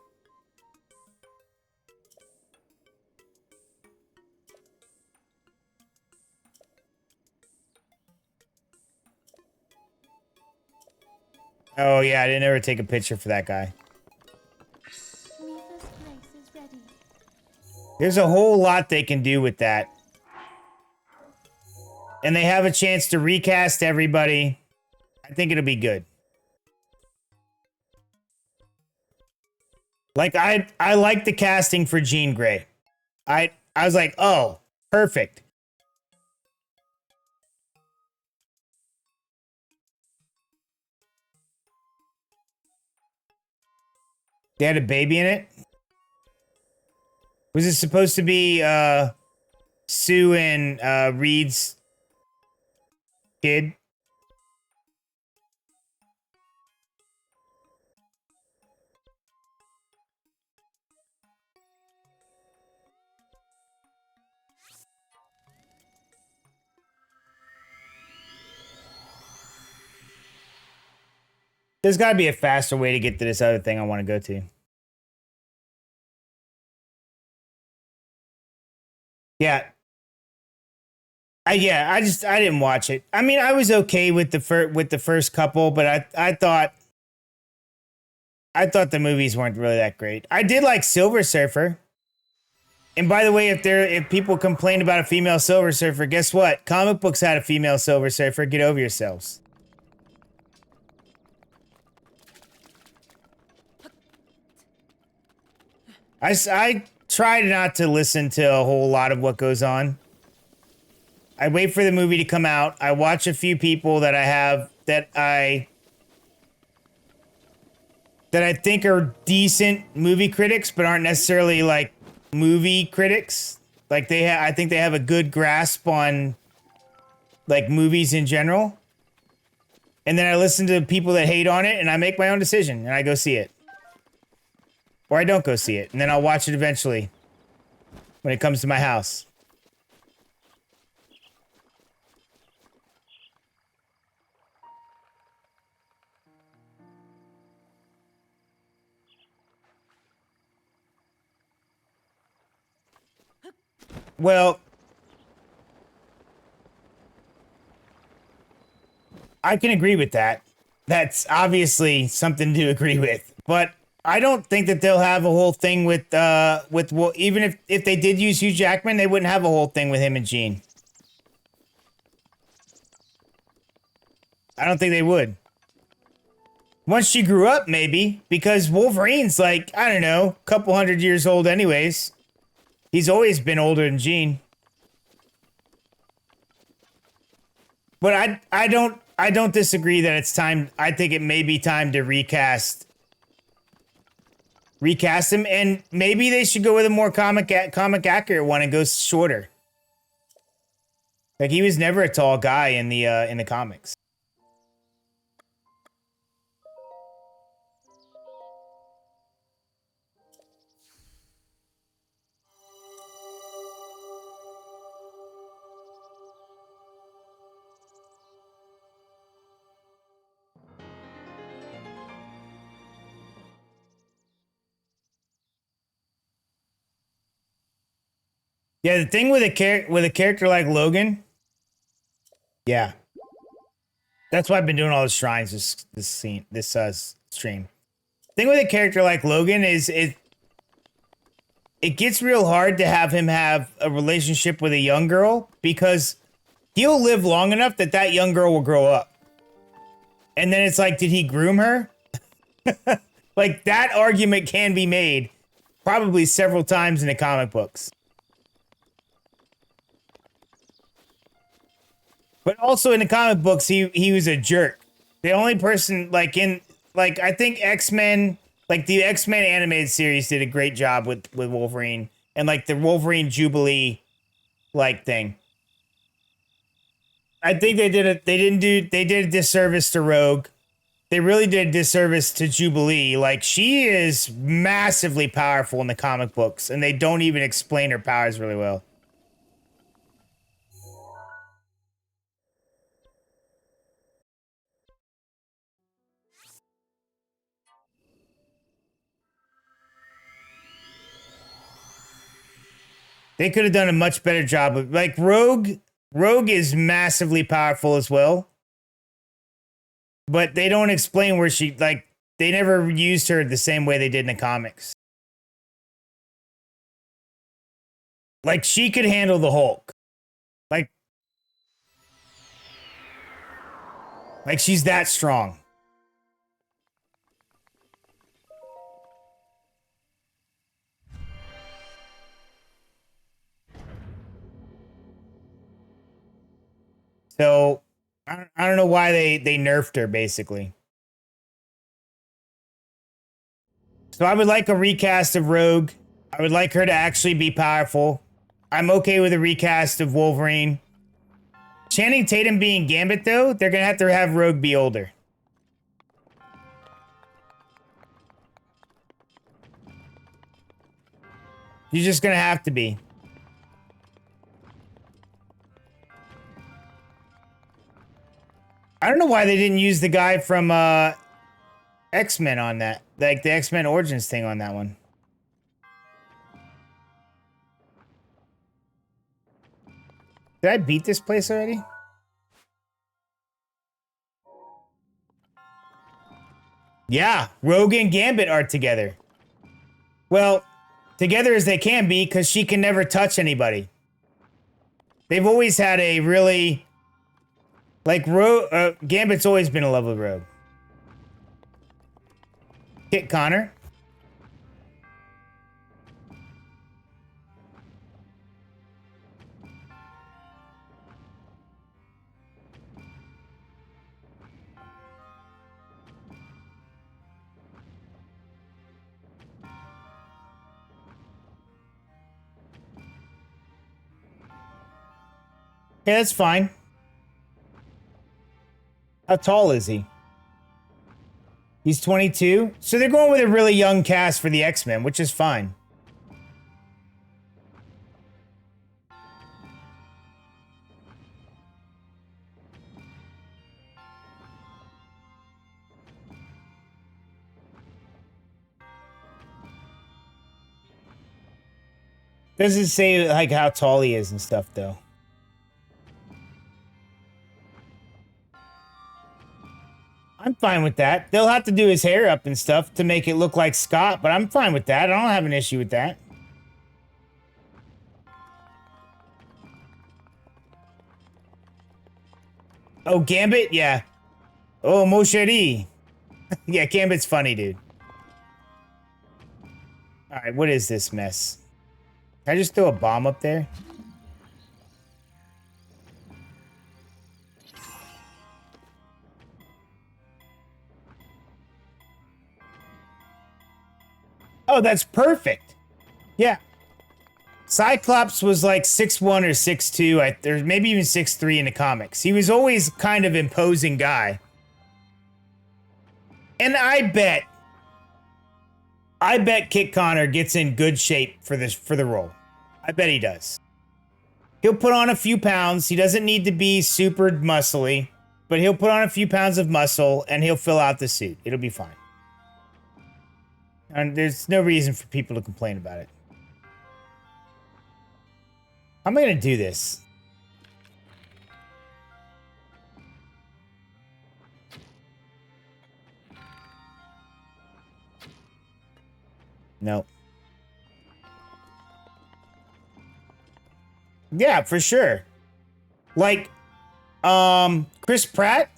Oh yeah, I didn't ever take a picture for that guy. Neva's place is ready. There's a whole lot they can do with that. And they have a chance to recast everybody. I think it'll be good. Like, I like the casting for Jean Grey. I was like, oh, perfect. They had a baby in it? Was it supposed to be Sue and Reed's kid? There's got to be a faster way to get to this other thing I want to go to. Yeah. I didn't watch it. I mean, I was okay with the first couple, but I thought the movies weren't really that great. I did like Silver Surfer. And by the way, if people complain about a female Silver Surfer, guess what? Comic books had a female Silver Surfer. Get over yourselves. I try not to listen to a whole lot of what goes on. I wait for the movie to come out. I watch a few people that I think are decent movie critics, but aren't necessarily like movie critics. Like I think they have a good grasp on like movies in general. And then I listen to people that hate on it and I make my own decision and I go see it. Or I don't go see it, and then I'll watch it eventually when it comes to my house. Well, I can agree with that. That's obviously something to agree with, but I don't think that they'll have a whole thing with well, even if they did use Hugh Jackman, they wouldn't have a whole thing with him and Jean. I don't think they would. Once she grew up, maybe, because Wolverine's like, I don't know, a couple hundred years old anyways. He's always been older than Jean. But I don't disagree that it's time. I think it may be time to recast him, and maybe they should go with a more comic accurate one and go shorter. Like, he was never a tall guy in the comics. Yeah, the thing with a character like Logan, yeah, that's why I've been doing all the shrines this stream. Thing with a character like Logan is it gets real hard to have him have a relationship with a young girl because he'll live long enough that that young girl will grow up. And then it's like, did he groom her? Like, that argument can be made probably several times in the comic books. But also in the comic books, he was a jerk. The only person, like, I think X-Men, like, the X-Men animated series did a great job with Wolverine. And, like, the Wolverine Jubilee, like, thing. I think they did a disservice to Rogue. They really did a disservice to Jubilee. Like, she is massively powerful in the comic books, and they don't even explain her powers really well. They could have done a much better job of, like, Rogue is massively powerful as well. But they don't explain where she, like, they never used her the same way they did in the comics. Like, she could handle the Hulk. Like she's that strong. So, I don't know why they nerfed her, basically. So I would like a recast of Rogue. I would like her to actually be powerful. I'm okay with a recast of Wolverine. Channing Tatum being Gambit, though, they're going to have Rogue be older. You're just going to have to be. I don't know why they didn't use the guy from X-Men on that. Like, the X-Men Origins thing on that one. Did I beat this place already? Yeah, Rogue and Gambit are together. Well, together as they can be, because she can never touch anybody. They've always had a really... Like, Gambit's always been in love with Rogue. Kit Connor. Yeah, that's fine. How tall is he? He's 22. So they're going with a really young cast for the X-Men, which is fine. Doesn't say like how tall he is and stuff, though. I'm fine with that. They'll have to do his hair up and stuff to make it look like Scott, but I'm fine with that. I don't have an issue with that. Oh, Gambit? Yeah. Oh, mon chéri. Yeah, Gambit's funny, dude. All right, what is this mess? Can I just throw a bomb up there? Oh, that's perfect. Yeah. Cyclops was like 6'1" or 6'2", or maybe even 6'3" in the comics. He was always kind of imposing guy. And I bet Kit Connor gets in good shape for the role. I bet he does. He'll put on a few pounds. He doesn't need to be super muscly, but he'll put on a few pounds of muscle and he'll fill out the suit. It'll be fine. And there's no reason for people to complain about it. How am I gonna do this? Nope. Yeah, for sure. Like, Chris Pratt,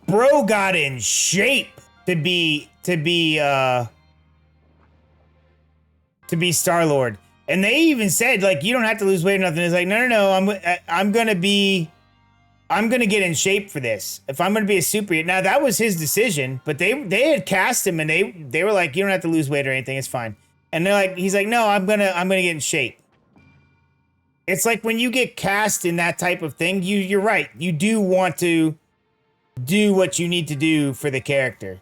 bro got in shape to be Star-Lord. And they even said, like, you don't have to lose weight or nothing. It's like, no, I'm gonna get in shape for this. If I'm gonna be a superhero. Now that was his decision, but they had cast him and they were like, you don't have to lose weight or anything, it's fine. And they're like, he's like, no, I'm gonna get in shape. It's like when you get cast in that type of thing, you're right. You do want to do what you need to do for the character.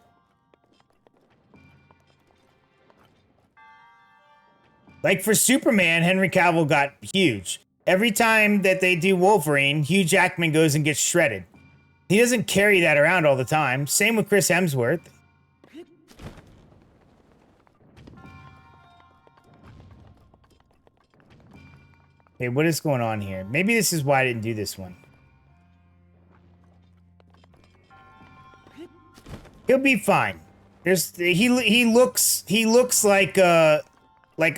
Like for Superman, Henry Cavill got huge. Every time that they do Wolverine, Hugh Jackman goes and gets shredded. He doesn't carry that around all the time. Same with Chris Hemsworth. Hey, what is going on here? Maybe this is why I didn't do this one. He'll be fine. He looks like a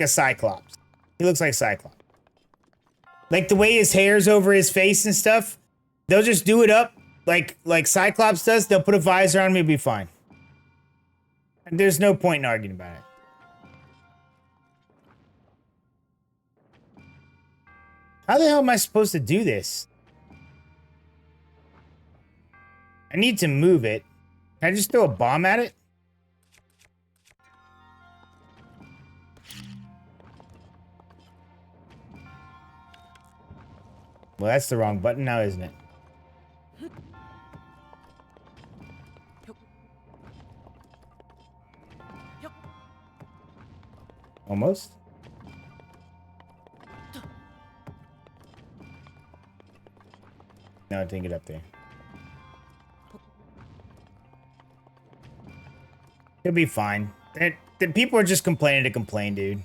Cyclops. He looks like Cyclops. Like the way his hair's over his face and stuff. They'll just do it up like Cyclops does. They'll put a visor on me, it'll be fine. And there's no point in arguing about it. How the hell am I supposed to do this? I need to move it. Can I just throw a bomb at it? Well, that's the wrong button now, isn't it? Almost. No, it didn't get up there. He'll be fine. The people are just complaining to complain, dude.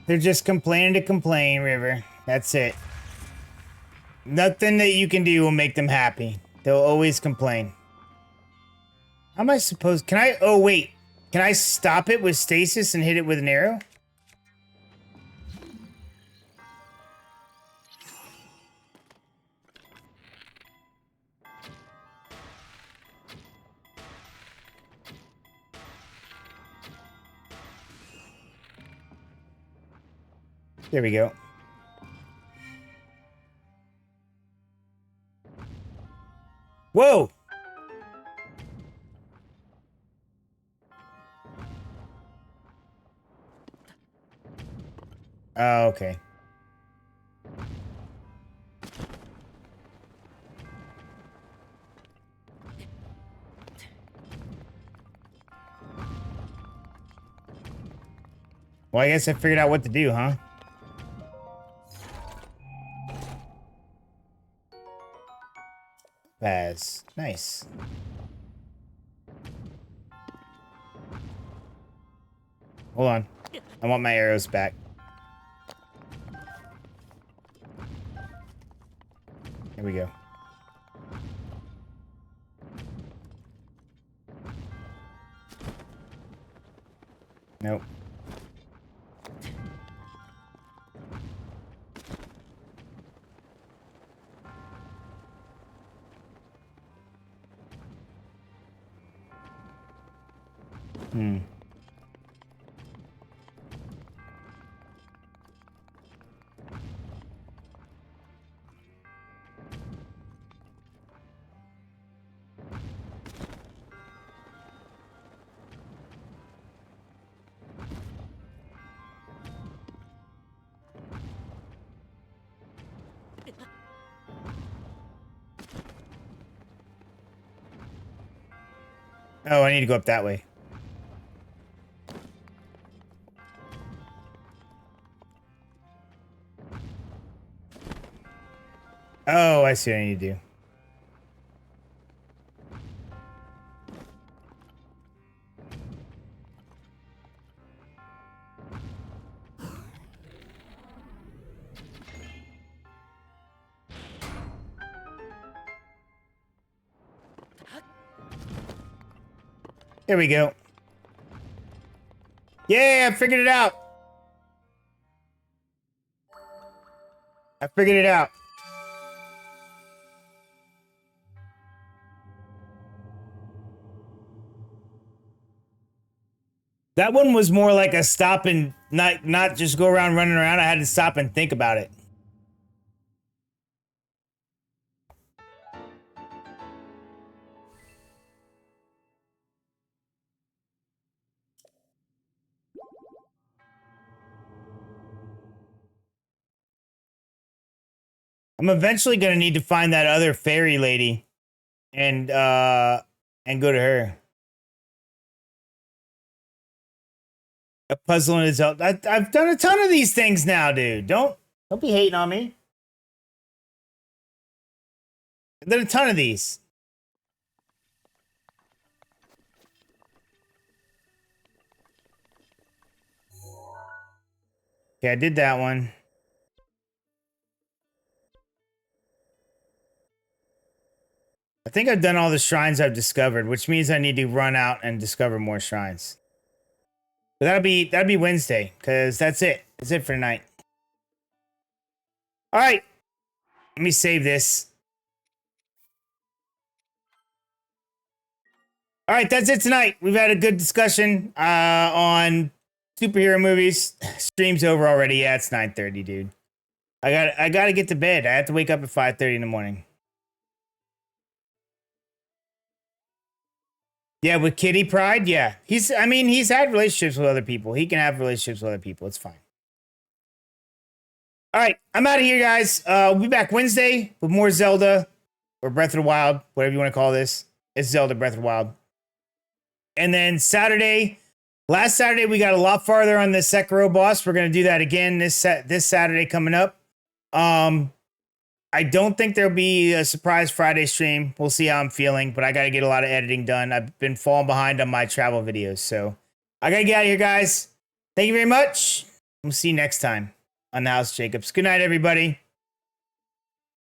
They're just complaining to complain, River. That's it. Nothing that you can do will make them happy. They'll always complain. How am I supposed... Can I... Oh, wait. Can I stop it with stasis and hit it with an arrow? There we go. Whoa! Oh, okay. Well, I guess I figured out what to do, huh? Baz. Nice. Hold on. I want my arrows back. Here we go. Nope. Hmm. Oh, I need to go up that way. I see what I need to do. There we go. Yeah, I figured it out. I figured it out. That one was more like a stop and not just go around running around. I had to stop and think about it. I'm eventually gonna need to find that other fairy lady and go to her. A puzzle in Zelda. I've done a ton of these things now, dude. Don't be hating on me. I've done a ton of these. Okay, I did that one. I think I've done all the shrines I've discovered, which means I need to run out and discover more shrines. But that'll be Wednesday, because that's it. That's it for tonight. All right. Let me save this. All right, that's it tonight. We've had a good discussion on superhero movies. Stream's over already. Yeah, it's 9:30, dude. I gotta get to bed. I have to wake up at 5:30 in the morning. Yeah, with Kitty Pride, yeah. He's had relationships with other people. He can have relationships with other people. It's fine. All right, I'm out of here, guys. We'll be back Wednesday with more Zelda or Breath of the Wild, whatever you want to call this. It's Zelda Breath of the Wild. And then Saturday, last Saturday, we got a lot farther on the Sekiro boss. We're going to do that again this Saturday coming up. I don't think there'll be a surprise Friday stream. We'll see how I'm feeling, but I got to get a lot of editing done. I've been falling behind on my travel videos, so I got to get out of here, guys. Thank you very much. We'll see you next time on the House Jacobs. Good night, everybody.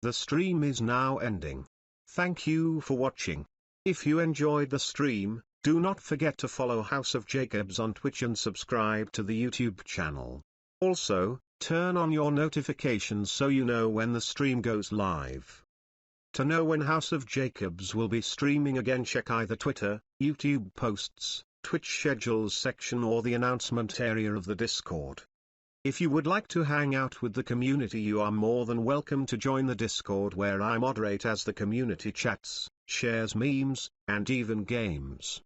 The stream is now ending. Thank you for watching. If you enjoyed the stream, do not forget to follow House of Jacobs on Twitch and subscribe to the YouTube channel. Also, turn on your notifications so you know when the stream goes live. To know when House of Jacobs will be streaming again, check either Twitter, YouTube posts, Twitch schedules section, or the announcement area of the Discord. If you would like to hang out with the community, you are more than welcome to join the Discord, where I moderate as the community chats, shares memes, and even games.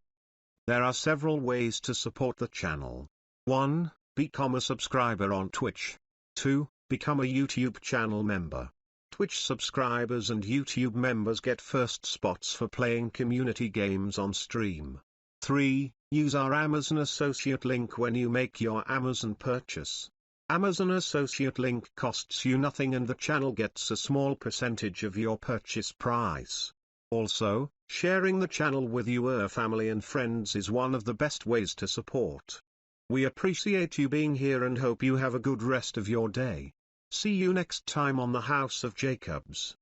There are several ways to support the channel. 1. Become a subscriber on Twitch. 2. Become a YouTube channel member. Twitch subscribers and YouTube members get first spots for playing community games on stream. 3. Use our Amazon Associate link when you make your Amazon purchase. Amazon Associate link costs you nothing and the channel gets a small percentage of your purchase price. Also, sharing the channel with your family and friends is one of the best ways to support. We appreciate you being here and hope you have a good rest of your day. See you next time on the House of Jacobs.